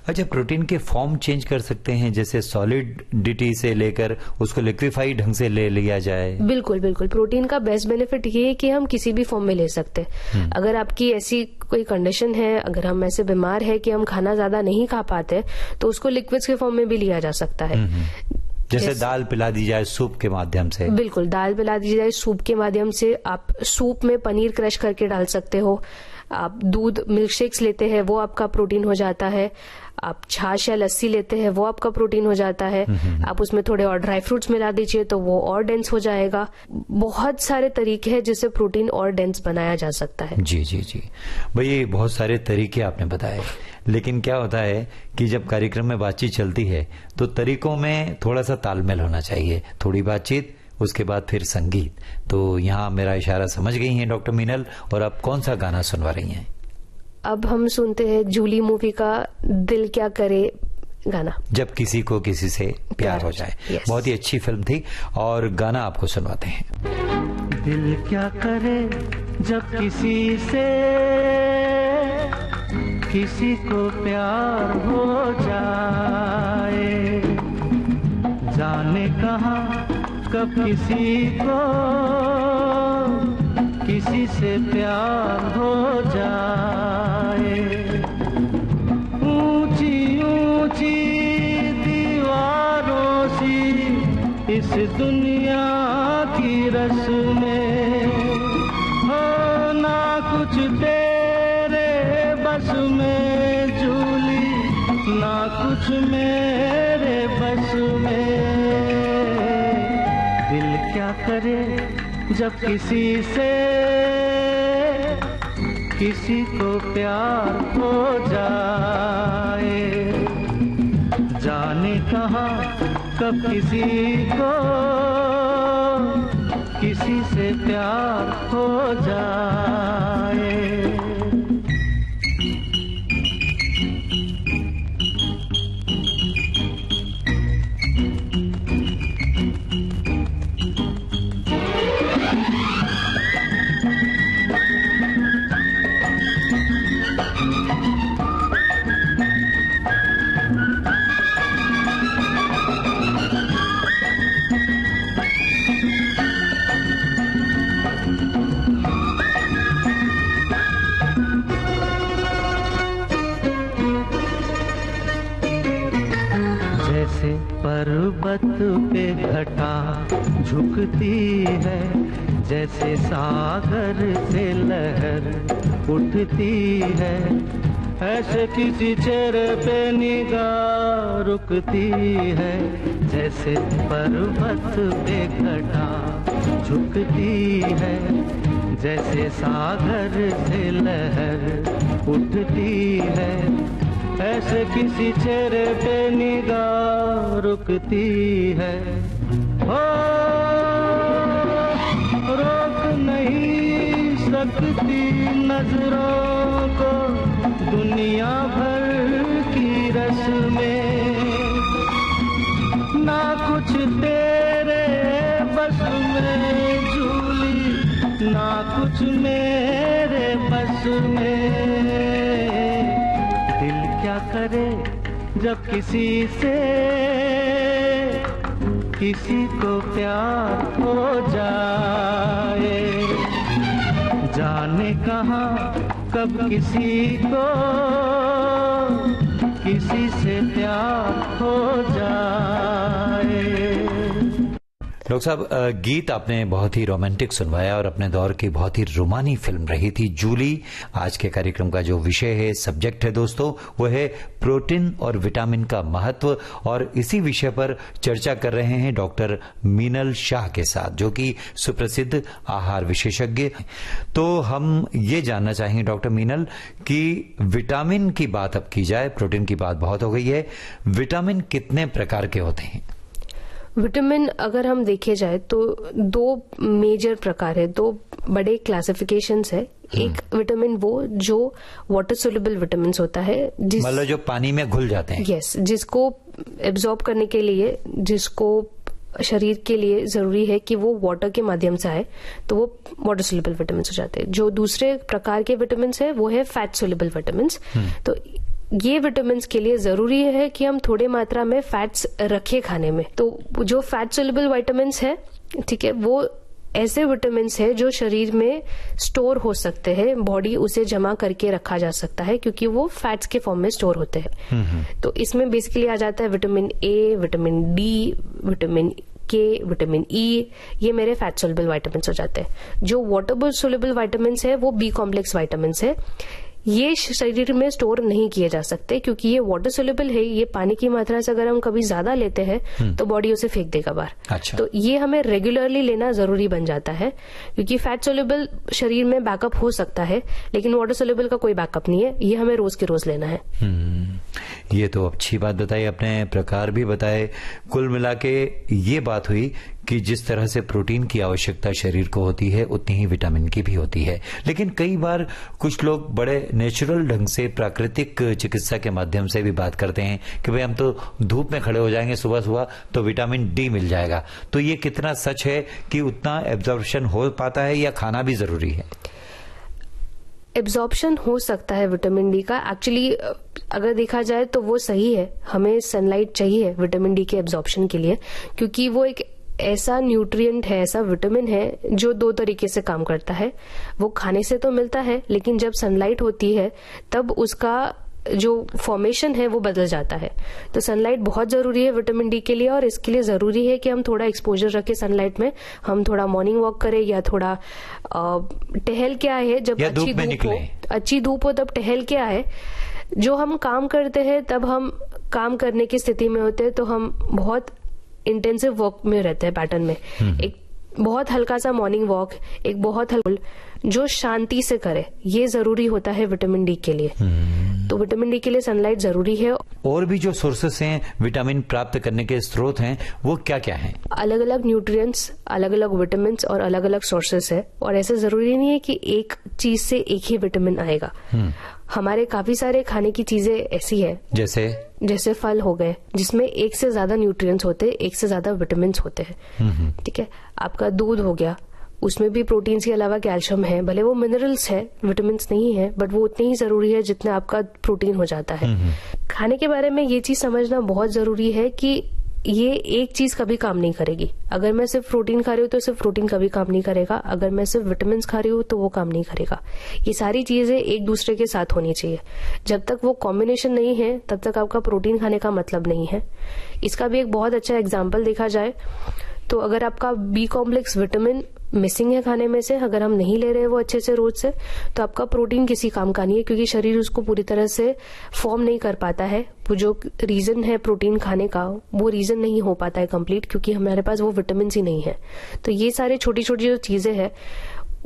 [SPEAKER 2] अच्छा, प्रोटीन के फॉर्म चेंज कर सकते हैं, जैसे सॉलिडिटी से लेकर उसको लिक्विफाइड ढंग से ले लिया जाए?
[SPEAKER 3] बिल्कुल बिल्कुल, प्रोटीन का बेस्ट बेनिफिट ये है कि हम किसी भी फॉर्म में ले सकते हैं। अगर आपकी ऐसी कोई कंडीशन है, अगर हम ऐसे बीमार है कि हम खाना ज्यादा नहीं खा पाते, तो उसको लिक्विड्स के फॉर्म में भी लिया जा सकता है।
[SPEAKER 2] जैसे दाल पिला दी जाए सूप के माध्यम से?
[SPEAKER 3] बिल्कुल, दाल पिला दी जाए सूप के माध्यम से। आप सूप में पनीर क्रश करके डाल सकते हो। आप दूध मिल्क शेक्स लेते हैं, वो आपका प्रोटीन हो जाता है। आप छाछ या लस्सी लेते हैं, वो आपका प्रोटीन हो जाता है। आप उसमें थोड़े और ड्राई फ्रूट्स मिला दीजिए तो वो और डेंस हो जाएगा। बहुत सारे तरीके हैं जिससे प्रोटीन और डेंस बनाया जा सकता है।
[SPEAKER 2] जी जी जी, भाई बहुत सारे तरीके आपने बताए, लेकिन क्या होता है कि जब कार्यक्रम में बातचीत चलती है तो तरीकों में थोड़ा सा तालमेल होना चाहिए। थोड़ी बातचीत, उसके बाद फिर संगीत। तो यहाँ मेरा इशारा समझ गई हैं डॉक्टर मीनल, और आप कौन सा गाना सुनवा रही हैं?
[SPEAKER 3] अब हम सुनते हैं जूली मूवी का दिल क्या करे गाना,
[SPEAKER 2] जब किसी को किसी से प्यार हो जाए।
[SPEAKER 3] Yes.
[SPEAKER 2] बहुत ही अच्छी फिल्म थी, और गाना आपको सुनवाते हैं।
[SPEAKER 1] दिल क्या करे जब किसी से किसी को प्यार हो जाए, जाने कहाँ कब किसी को किसी से प्यार हो जाए। ऊंची ऊंची दीवारों सी इस दुनिया की रस्में हो, ना कुछ तेरे बस में जूली, ना कुछ मेरे बस में। दिल क्या करे जब किसी से किसी को प्यार हो जाए, जाने कहाँ कब किसी को किसी से प्यार हो जाए। जैसे पर्वत पे घटा झुकती है, जैसे सागर से लहर उठती है, ऐसे किसी चेहरे पे निगाह रुकती है। जैसे पर्वत पे घटा झुकती है, जैसे सागर से लहर उठती है, ऐसे किसी चेहरे पे निगाह रुकती है। हो रोक नहीं सकती नजरों को दुनिया भर की रस्में, ना कुछ तेरे बस में जूली, ना कुछ मेरे बस में। दिल क्या करे जब किसी से किसी को प्यार हो जाए, जाने कहाँ कब किसी को किसी से प्यार हो जाए।
[SPEAKER 2] डॉक्टर साहब, गीत आपने बहुत ही रोमांटिक सुनवाया और अपने दौर की बहुत ही रोमानी फिल्म रही थी जूली। आज के कार्यक्रम का जो विषय है, सब्जेक्ट है दोस्तों, वो है प्रोटीन और विटामिन का महत्व, और इसी विषय पर चर्चा कर रहे हैं डॉक्टर मीनल शाह के साथ, जो कि सुप्रसिद्ध आहार विशेषज्ञ। तो हम ये जानना चाहेंगे डॉक्टर मीनल कि विटामिन की बात अब की जाए, प्रोटीन की बात बहुत हो गई है, विटामिन कितने प्रकार के होते हैं?
[SPEAKER 3] विटामिन अगर हम देखे जाए तो दो मेजर प्रकार है, दो बड़े क्लासिफिकेशंस है। एक विटामिन वो जो वाटर सोल्युबल विटामिन होता है,
[SPEAKER 2] मतलब जो पानी में घुल जाते हैं।
[SPEAKER 3] यस, जिसको एब्जॉर्ब करने के लिए, जिसको शरीर के लिए जरूरी है कि वो वाटर के माध्यम से आए, तो वो वाटर सोल्यूबल विटामिन हो जाते हैं। जो दूसरे प्रकार के विटामिन है वो है फैट सोल्यूबल विटामिन। तो ये विटामिन के लिए जरूरी है कि हम थोड़े मात्रा में फैट्स रखें खाने में। तो जो फैट सोल्यूबल विटामिन है, ठीक है, वो ऐसे विटामिन है जो शरीर में स्टोर हो सकते हैं, बॉडी उसे जमा करके रखा जा सकता है क्योंकि वो फैट्स के फॉर्म में स्टोर होते हैं। तो इसमें बेसिकली आ जाता है vitamin A, vitamin D, vitamin के, विटामिन ई, ये मेरे फैट सोल्यूबल विटामिन हो जाते हैं। जो वाटर सोल्यूबल विटामिन है वो बी कॉम्प्लेक्स विटामिन है। ये शरीर में स्टोर नहीं किए जा सकते क्योंकि ये वाटर सोल्यूबल है, ये पानी की मात्रा से अगर हम कभी ज्यादा लेते हैं तो बॉडी उसे फेंक देगा बाहर।
[SPEAKER 2] अच्छा।
[SPEAKER 3] तो ये हमें रेगुलरली लेना जरूरी बन जाता है क्योंकि फैट सोल्यूबल शरीर में बैकअप हो सकता है लेकिन वाटर सोल्यूबल का कोई बैकअप नहीं है, ये हमें रोज के रोज लेना है।
[SPEAKER 2] ये तो अच्छी बात बताई, अपने प्रकार भी बताए। कुल मिला के ये बात हुई कि जिस तरह से प्रोटीन की आवश्यकता शरीर को होती है उतनी ही विटामिन की भी होती है। लेकिन कई बार कुछ लोग बड़े नेचुरल ढंग से प्राकृतिक चिकित्सा के माध्यम से भी बात करते हैं कि भाई हम तो धूप में खड़े हो जाएंगे सुबह सुबह तो विटामिन डी मिल जाएगा। तो ये कितना सच है कि उतना एब्जॉर्प्शन हो पाता है या खाना भी जरूरी है?
[SPEAKER 3] एब्जॉर्प्शन हो सकता है विटामिन डी का। एक्चुअली अगर देखा जाए तो वो सही है, हमें सनलाइट चाहिए विटामिन डी के एब्जॉर्प्शन के लिए क्योंकि वो एक ऐसा न्यूट्रिएंट है, ऐसा विटामिन है जो दो तरीके से काम करता है। वो खाने से तो मिलता है लेकिन जब सनलाइट होती है तब उसका जो फॉर्मेशन है वो बदल जाता है। तो सनलाइट बहुत जरूरी है विटामिन डी के लिए और इसके लिए जरूरी है कि हम थोड़ा एक्सपोजर रखें सनलाइट में, हम थोड़ा मॉर्निंग वॉक करें या थोड़ा टहल के आए, जब अच्छी धूप हो तब टहल के आए। जो हम काम करते हैं तब हम काम करने की स्थिति में होते हैं तो हम बहुत इंटेंसिव वर्क में रहते हैं पैटर्न में। एक बहुत हल्का सा मॉर्निंग वॉक, एक बहुत हल्का जो शांति से करे, ये जरूरी होता है विटामिन डी के लिए। तो विटामिन डी के लिए सनलाइट जरूरी है। और
[SPEAKER 2] भी जो सोर्सेस हैं विटामिन प्राप्त करने के स्रोत हैं वो क्या क्या हैं?
[SPEAKER 3] अलग अलग न्यूट्रिएंट्स, अलग अलग विटामिन और अलग अलग सोर्सेस है और ऐसे जरूरी नहीं है कि एक चीज से एक ही विटामिन आएगा। हमारे काफी सारे खाने की चीजें ऐसी है जैसे फल हो गए जिसमें एक से ज्यादा न्यूट्रिएंट्स होते हैं, एक से ज्यादा विटामिन होते हैं। ठीक है, आपका दूध हो गया, उसमें भी प्रोटीन्स के अलावा कैल्शियम है, भले वो मिनरल्स है, विटामिन नहीं है, बट वो उतनी ही जरूरी है जितना आपका प्रोटीन हो जाता है। खाने के बारे में ये चीज समझना बहुत जरूरी है कि ये एक चीज कभी काम नहीं करेगी। अगर मैं सिर्फ प्रोटीन खा रही हूँ तो सिर्फ प्रोटीन कभी काम नहीं करेगा, अगर मैं सिर्फ विटामिन खा रही हूँ तो वो काम नहीं करेगा। ये सारी चीजें एक दूसरे के साथ होनी चाहिए। जब तक वो कॉम्बिनेशन नहीं है तब तक आपका प्रोटीन खाने का मतलब नहीं है। इसका भी एक बहुत अच्छा एग्जाम्पल देखा जाए तो अगर आपका बी कॉम्प्लेक्स विटामिन मिसिंग है खाने में से, अगर हम नहीं ले रहे हैं वो अच्छे से रोज से, तो आपका प्रोटीन किसी काम का नहीं है क्योंकि शरीर उसको पूरी तरह से फॉर्म नहीं कर पाता है। वो जो रीजन है प्रोटीन खाने का वो रीजन नहीं हो पाता है कंप्लीट क्योंकि हमारे पास वो विटामिन ही नहीं है। तो ये सारी छोटी छोटी जो चीजें हैं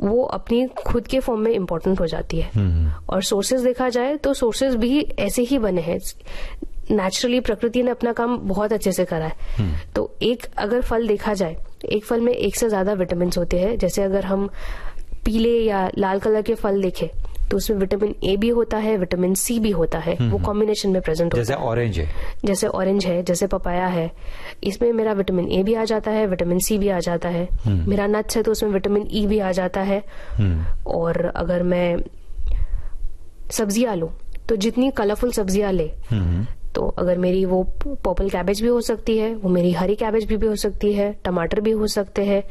[SPEAKER 3] वो अपनी खुद के फॉर्म में इम्पोर्टेंट हो जाती है। और सोर्सेज देखा जाए तो सोर्सेज भी ऐसे ही बने हैं, नेचुरली प्रकृति ने अपना काम बहुत अच्छे से करा है। तो एक अगर फल देखा जाए, एक फल में एक से ज्यादा विटामिन होते हैं। जैसे अगर हम पीले या लाल कलर के फल देखें तो उसमें विटामिन ए भी होता है, विटामिन सी भी होता है, वो कॉम्बिनेशन में प्रेजेंट होता है। जैसे ऑरेंज है, जैसे पपाया है, इसमें मेरा विटामिन ए भी आ जाता है, विटामिन सी भी आ जाता है। मेरा नट्स है तो उसमें विटामिन ई भी आ जाता है। और अगर मैं सब्जियां लूं तो जितनी कलरफुल सब्जियां ले, तो अगर मेरी वो पर्पल कैबेज भी हो सकती है, वो मेरी हरी कैबेज भी हो सकती है, टमाटर भी हो सकते हैं,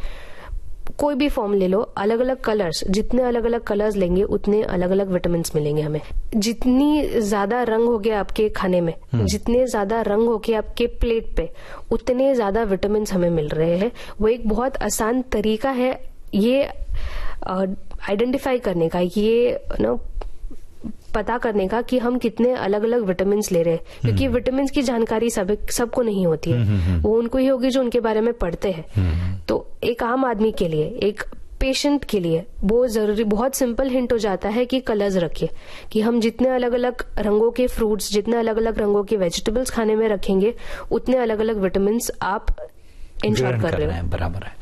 [SPEAKER 3] कोई भी फॉर्म ले लो, अलग अलग कलर्स, जितने अलग अलग कलर्स लेंगे उतने अलग अलग विटामिन मिलेंगे हमें। जितनी ज्यादा रंग हो गया आपके खाने में, जितने ज्यादा रंग हो गए आपके प्लेट पे, उतने ज्यादा विटामिन हमें मिल रहे हैं। वो एक बहुत आसान तरीका है ये आइडेंटिफाई करने का, ये पता करने का कि हम कितने अलग अलग विटामिन ले रहे हैं, क्योंकि विटामिन की जानकारी सबको नहीं होती है। वो उनको ही होगी जो उनके बारे में पढ़ते हैं। तो एक आम आदमी के लिए, एक पेशेंट के लिए वो जरूरी, बहुत सिंपल हिंट हो जाता है कि कलर्स रखिए, कि हम जितने अलग अलग रंगों के फ्रूट्स, जितने अलग अलग रंगों के वेजिटेबल्स खाने में रखेंगे उतने अलग अलग विटामिन आप इंश्योर कर रहे
[SPEAKER 2] हैं। बराबर है।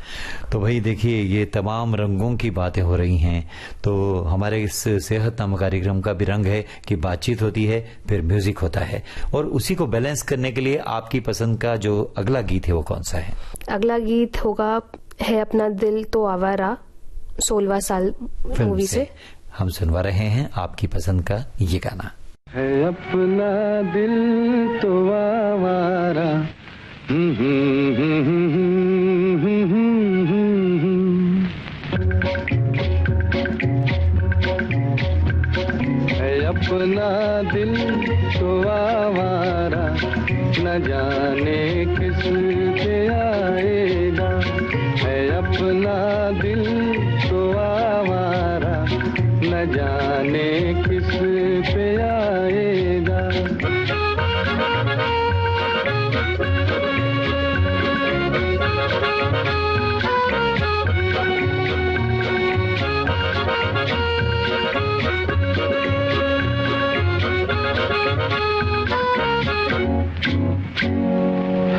[SPEAKER 2] तो भाई देखिए, ये तमाम रंगों की बातें हो रही हैं। तो हमारे इस सेहत नामक कार्यक्रम का भी रंग है कि बातचीत होती है, फिर म्यूजिक होता है, और उसी को बैलेंस करने के लिए आपकी पसंद का जो अगला गीत है वो कौन सा है?
[SPEAKER 3] अगला गीत होगा है अपना दिल तो आवारा, 16वां साल मूवी से
[SPEAKER 2] हम सुनवा रहे हैं आपकी पसंद का ये गाना।
[SPEAKER 4] है अपना दिल तो आवारा, है अपना दिल तो आवारा, न जाने किस पे आएगा। है अपना दिल तो आवारा, न जाने किस पे आएगा।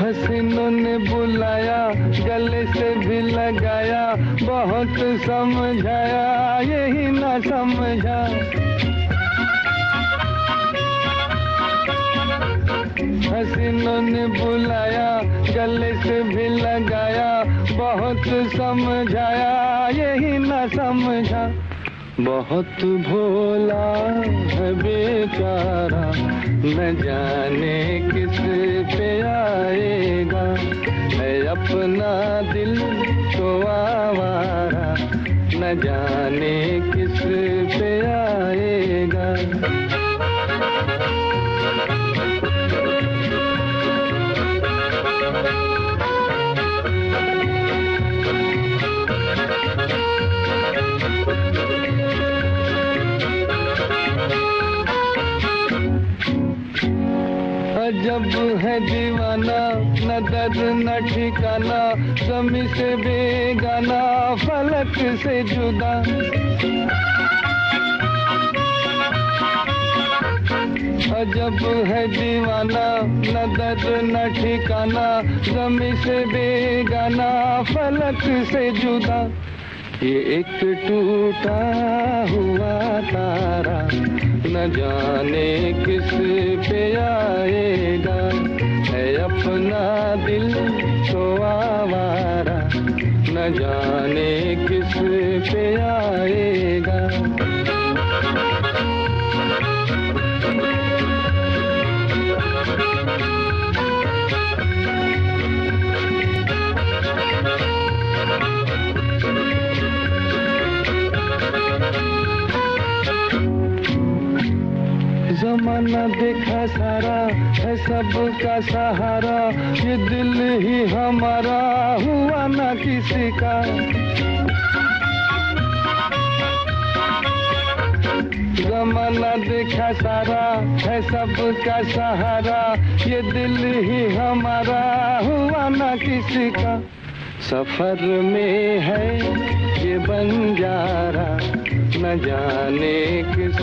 [SPEAKER 4] हसीनों ने बुलाया, गले से भी लगाया, बहुत समझाया, यही ना समझा। हसीनों ने बुलाया, गले से भी लगाया, बहुत समझाया, यही ना समझा। बहुत भोला है बेचारा, न जाने किस पे आएगा। है अपना दिल तो आवारा, न जाने किस पे आएगा। जब है दीवाना, न दर्द न ठिकाना, ज़मीं से बेगाना, फलक से जुदा। जब है दीवाना, न दर्द न ठिकाना, ज़मीं से बेगाना, फलक से जुदा। ये एक टूटा हुआ तारा, न जाने किस पे आएगा। है अपना दिल तो आवारा, न जाने किस पे आएगा। जमाना देखा सारा, है सबका सहारा, ये दिल ही हमारा हुआ ना किसी का। जमाना देखा सारा, है सबका सहारा, ये दिल ही हमारा हुआ ना किसी का। सफर में है ये बंजारा, न जाने किस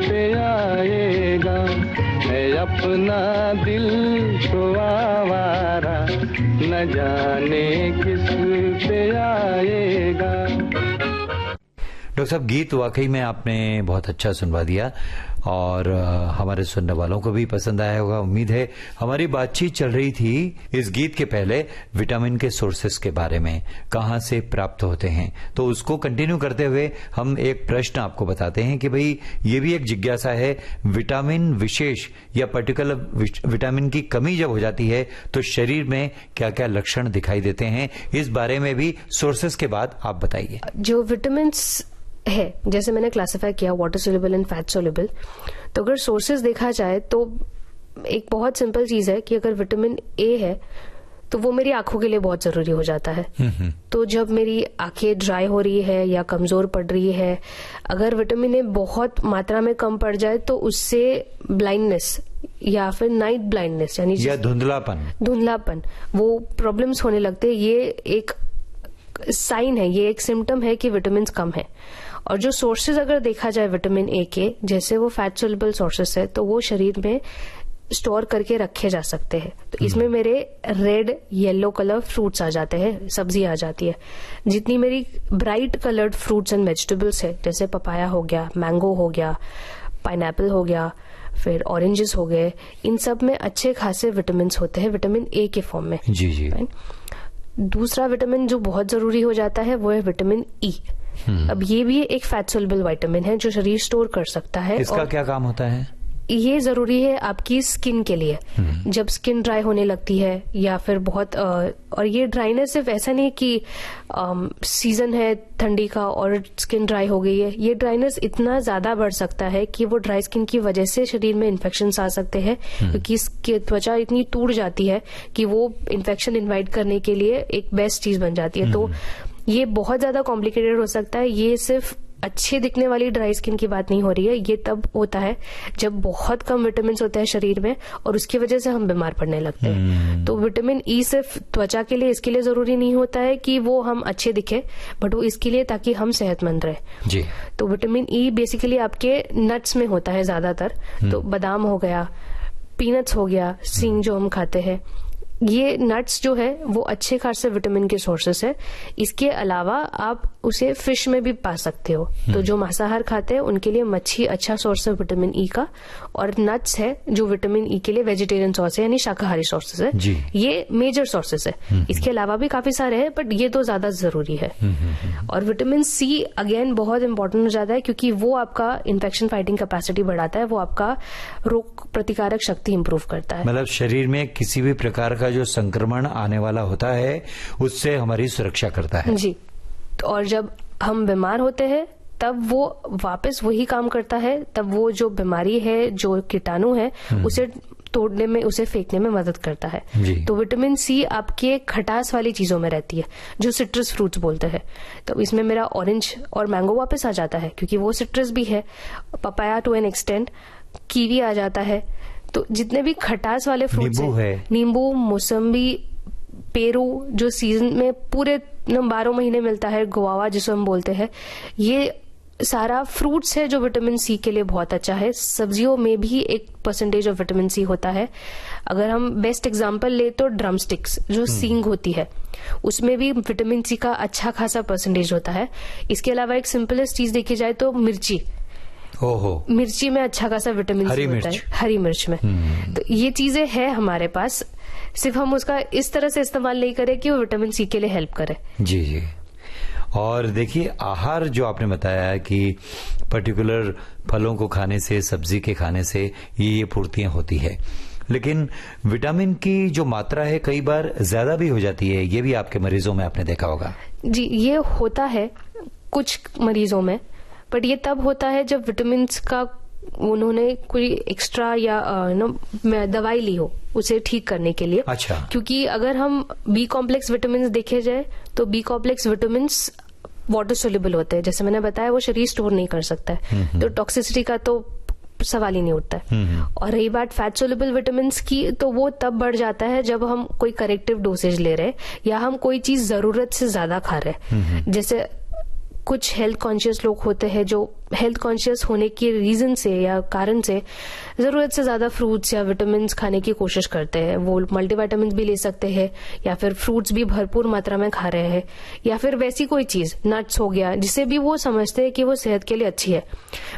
[SPEAKER 4] पे आएगा। है अपना दिल तो आवारा, न जाने किस पे आएगा।
[SPEAKER 2] डॉक्टर साहब, गीत वाकई में आपने बहुत अच्छा सुनवा दिया और हमारे सुनने वालों को भी पसंद आया होगा, उम्मीद है। हमारी बातचीत चल रही थी इस गीत के पहले विटामिन के सोर्सेस के बारे में, कहाँ से प्राप्त होते हैं। तो उसको कंटिन्यू करते हुए हम एक प्रश्न आपको बताते हैं कि भाई ये भी एक जिज्ञासा है, विटामिन विशेष या पर्टिकुलर विटामिन की कमी जब हो जाती है तो शरीर में क्या क्या लक्षण दिखाई देते हैं, इस बारे में भी सोर्सेस के बाद आप बताइए।
[SPEAKER 3] जो विटामिन है, जैसे मैंने क्लासिफाई किया water soluble and fat soluble, तो अगर सोर्सेज देखा जाए तो एक बहुत सिंपल चीज है कि अगर विटामिन ए है तो वो मेरी आंखों के लिए बहुत जरूरी हो जाता है। तो जब मेरी आंखें ड्राई हो रही है या कमजोर पड़ रही है, अगर विटामिन ए बहुत मात्रा में कम पड़ जाए तो उससे ब्लाइंडनेस या फिर नाइट ब्लाइंडनेस यानी
[SPEAKER 2] या धुंधलापन
[SPEAKER 3] वो प्रॉब्लम्स होने लगते हैं। ये एक साइन है, ये एक सिम्टम है कि विटामिन कम है। और जो सोर्सेज अगर देखा जाए विटामिन ए के, जैसे वो फैट सोल्यूबल सोर्सेज है, तो वो शरीर में स्टोर करके रखे जा सकते हैं। तो इसमें मेरे रेड येलो कलर फ्रूट्स आ जाते हैं, सब्जी आ जाती है। जितनी मेरी bright coloured fruits and vegetables है, जैसे पपाया हो गया, मैंगो हो गया, पाइनएप्पल हो गया, फिर ऑरेंजेस हो गए, इन सब में अच्छे खासे विटामिन होते हैं, विटामिन ए के फॉर्म में।
[SPEAKER 2] जी जी।
[SPEAKER 3] दूसरा विटामिन जो बहुत जरूरी हो जाता है वो है विटामिन ई। अब ये भी एक फैट सोल्युबल विटामिन है जो शरीर स्टोर कर सकता है।
[SPEAKER 2] इसका क्या काम होता है?
[SPEAKER 3] ये जरूरी है आपकी स्किन के लिए, जब स्किन ड्राई होने लगती है या फिर बहुत और ये ड्राइनेस सिर्फ ऐसा नहीं कि सीजन है ठंडी का और स्किन ड्राई हो गई है। ये ड्राइनेस इतना ज्यादा बढ़ सकता है कि वो ड्राई स्किन की वजह से शरीर में इन्फेक्शंस आ सकते हैं, क्योंकि इसकी त्वचा इतनी टूट जाती है कि वो इन्फेक्शन इन्वाइट करने के लिए एक बेस्ट चीज बन जाती है। तो ये बहुत ज्यादा कॉम्प्लिकेटेड हो सकता है। ये सिर्फ अच्छे दिखने वाली ड्राई स्किन की बात नहीं हो रही है, ये तब होता है जब बहुत कम विटामिन होते हैं शरीर में और उसकी वजह से हम बीमार पड़ने लगते हैं। तो विटामिन ई सिर्फ त्वचा के लिए, इसके लिए जरूरी नहीं होता है कि वो हम अच्छे दिखे, बट वो इसके लिए ताकि हम सेहतमंद रहे।
[SPEAKER 2] जी।
[SPEAKER 3] तो विटामिन ई बेसिकली आपके नट्स में होता है ज्यादातर। तो बादाम हो गया, पीनट्स हो गया, सींग जो हम खाते हैं, ये नट्स जो है वो अच्छे खासे विटामिन के सोर्सेस है। इसके अलावा आप उसे फिश में भी पा सकते हो। तो जो मांसाहार खाते हैं उनके लिए मच्छी अच्छा सोर्स है विटामिन ई का, और नट्स है जो विटामिन ई के लिए वेजिटेरियन सोर्स है, यानी शाकाहारी सोर्सेस है।
[SPEAKER 2] जी।
[SPEAKER 3] ये मेजर सोर्सेस है। इसके अलावा भी काफी सारे हैं, बट ये तो ज्यादा जरूरी है। और विटामिन सी अगेन बहुत इंपॉर्टेंट हो जाता है, क्योंकि वो आपका इन्फेक्शन फाइटिंग कैपेसिटी बढ़ाता है, वो आपका रोग प्रतिकारक शक्ति इंप्रूव करता है।
[SPEAKER 2] मतलब शरीर में किसी भी प्रकार का जो संक्रमण आने वाला होता है उससे हमारी सुरक्षा करता है।
[SPEAKER 3] जी। और जब हम बीमार होते हैं तब वो वापस वही काम करता है, तब वो जो बीमारी है, जो कीटाणु है, उसे तोड़ने में, उसे फेंकने में मदद करता है। तो विटामिन सी आपके खटास वाली चीजों में रहती है, जो सिट्रस फ्रूट्स बोलते हैं। तो इसमें मेरा ऑरेंज और मैंगो वापस आ जाता है, क्योंकि वो सिट्रस भी है। Papaya to an extent, kiwi आ जाता है। तो जितने भी खटास वाले फ्रूट्स हैं, नींबू, मौसम्बी, पेरू जो सीजन में पूरे 12 महीने मिलता है, गुआवा जिसको हम बोलते हैं, ये सारा फ्रूट्स है जो विटामिन सी के लिए बहुत अच्छा है। सब्जियों में भी 1% ऑफ विटामिन सी होता है। अगर हम बेस्ट एग्जांपल ले तो ड्रम स्टिक्स जो सींग होती है, उसमें भी विटामिन सी का अच्छा खासा परसेंटेज होता है। इसके अलावा एक सिंपलेस्ट चीज देखी जाए तो मिर्ची, मिर्ची में अच्छा खासा विटामिन सी होता है, हरी मिर्च में। तो ये चीजें हैं हमारे पास, सिर्फ हम उसका इस तरह से इस्तेमाल नहीं करें कि वो विटामिन सी के लिए हेल्प करे।
[SPEAKER 2] जी जी। और देखिए, आहार जो आपने बताया कि पर्टिकुलर फलों को खाने से, सब्जी के खाने से ये पूर्तियां होती है, लेकिन विटामिन की जो मात्रा है कई बार ज्यादा भी हो जाती है। ये भी आपके मरीजों में आपने देखा होगा।
[SPEAKER 3] जी, ये होता है कुछ मरीजों में, बट ये तब होता है जब विटामिन का उन्होंने कोई एक्स्ट्रा या दवाई ली हो उसे ठीक करने के लिए।
[SPEAKER 2] अच्छा।
[SPEAKER 3] क्योंकि अगर हम बी कॉम्प्लेक्स विटामिन देखे जाए तो B complex vitamin water soluble होते हैं, जैसे मैंने बताया, वो शरीर स्टोर नहीं कर सकता है। तो टॉक्सिसिटी का तो सवाल ही नहीं उठता है। और रही बात फैट सोल्यूबल विटामिन की, तो वो तब बढ़ जाता है जब हम कोई करेक्टिव डोसेज ले रहे या हम कोई चीज जरूरत से ज्यादा खा रहे। जैसे कुछ हेल्थ कॉन्शियस लोग होते हैं जो हेल्थ कॉन्शियस होने के रीजन से या कारण से जरूरत से ज्यादा फ्रूट्स या विटामिन खाने की कोशिश करते हैं। वो मल्टीविटामिन भी ले सकते हैं, या फिर फ्रूट्स भी भरपूर मात्रा में खा रहे हैं, या फिर वैसी कोई चीज, नट्स हो गया, जिसे भी वो समझते हैं कि वो सेहत के लिए अच्छी है,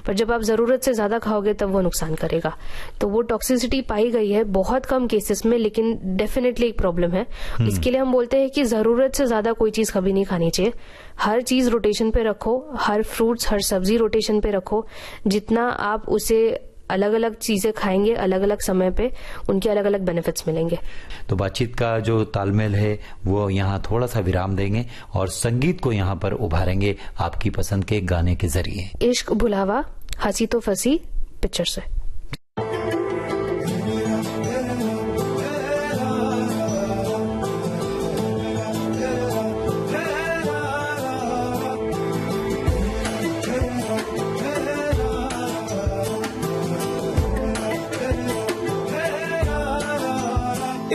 [SPEAKER 3] पर जब आप जरूरत से ज्यादा खाओगे तब वो नुकसान करेगा। तो वो टॉक्सिसिटी पाई गई है बहुत कम केसेस में, लेकिन डेफिनेटली एक प्रॉब्लम है। इसके लिए हम बोलते हैं कि जरूरत से ज्यादा कोई चीज कभी नहीं खानी चाहिए। हर चीज रोटेशन पे रखो, हर फ्रूट्स, हर सब्जी रोटेशन पे रखो। जितना आप उसे अलग अलग चीजें खाएंगे अलग अलग समय पे, उनके अलग अलग बेनिफिट्स मिलेंगे।
[SPEAKER 2] तो बातचीत का जो तालमेल है वो यहाँ थोड़ा सा विराम देंगे और संगीत को यहाँ पर उभारेंगे आपकी पसंद के गाने के जरिए।
[SPEAKER 3] इश्क भुलावा हंसी तो फंसी पिक्चर से।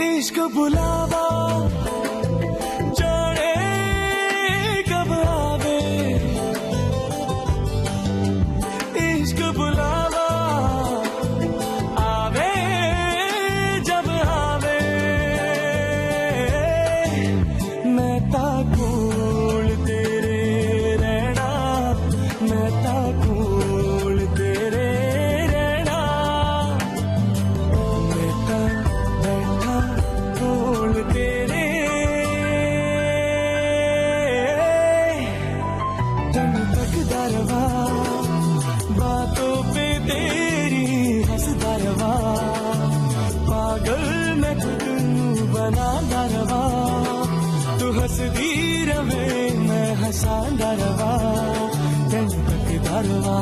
[SPEAKER 1] इश्क बुलावा जाने कब आवे, इश्क बुलावा आवे दरवा पागल मैं खुद नू बना दरवा तू हंसदी रवे मैं हंसा दरवा तेन तक दरवा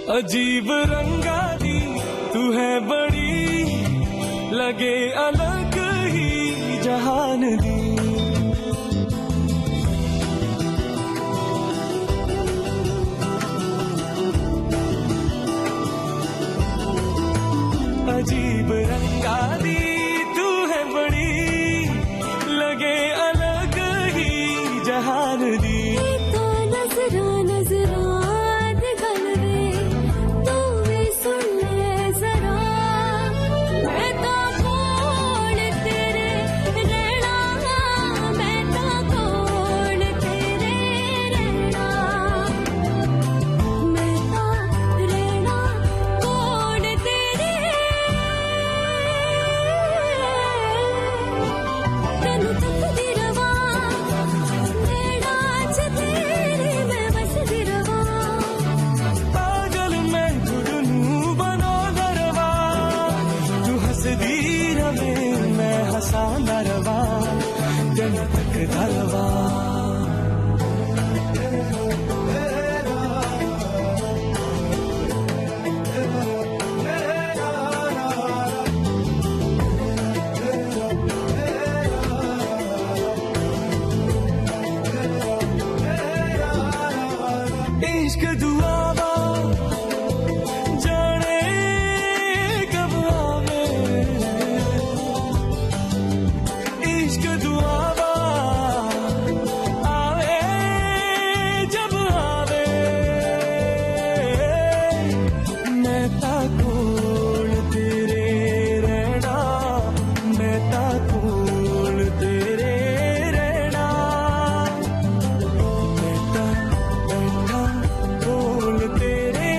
[SPEAKER 1] अजीब रंगा दी तू है बड़ी लगे अलग ही जहान दी अजीब रंगा दी तू है बड़ी लगे अलग ही जहान दी
[SPEAKER 5] तो नजरा नजरा
[SPEAKER 1] इश्क दुआवा जाने कब आवे इश्क दुआवा आवे जब आवे मैं ताकोल तेरे रहना मैं ताकोल तेरे रहना मैं बैठा कोल तेरे।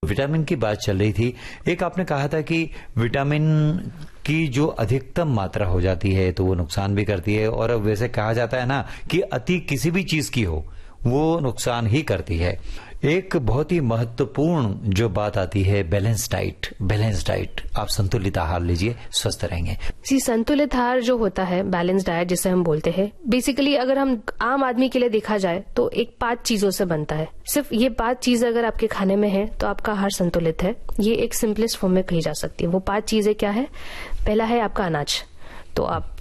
[SPEAKER 2] विटामिन की बात चल रही थी, एक आपने कहा था कि विटामिन की जो अधिकतम मात्रा हो जाती है तो वो नुकसान भी करती है, और वैसे कहा जाता है ना कि अति किसी भी चीज की हो वो नुकसान ही करती है। एक बहुत ही महत्वपूर्ण जो बात आती है बैलेंस डाइट। आप संतुलित आहार लीजिए, स्वस्थ रहेंगे।
[SPEAKER 3] जी, संतुलित आहार जो होता है, बैलेंस डाइट जिसे हम बोलते हैं, बेसिकली अगर हम आम आदमी के लिए देखा जाए तो एक 5 चीजों से बनता है। सिर्फ ये 5 चीजें अगर आपके खाने में है तो आपका आहार संतुलित है। ये एक सिंपलेस्ट फॉर्म में कही जा सकती है। वो 5 चीजें क्या है? पहला है आपका अनाज। तो आप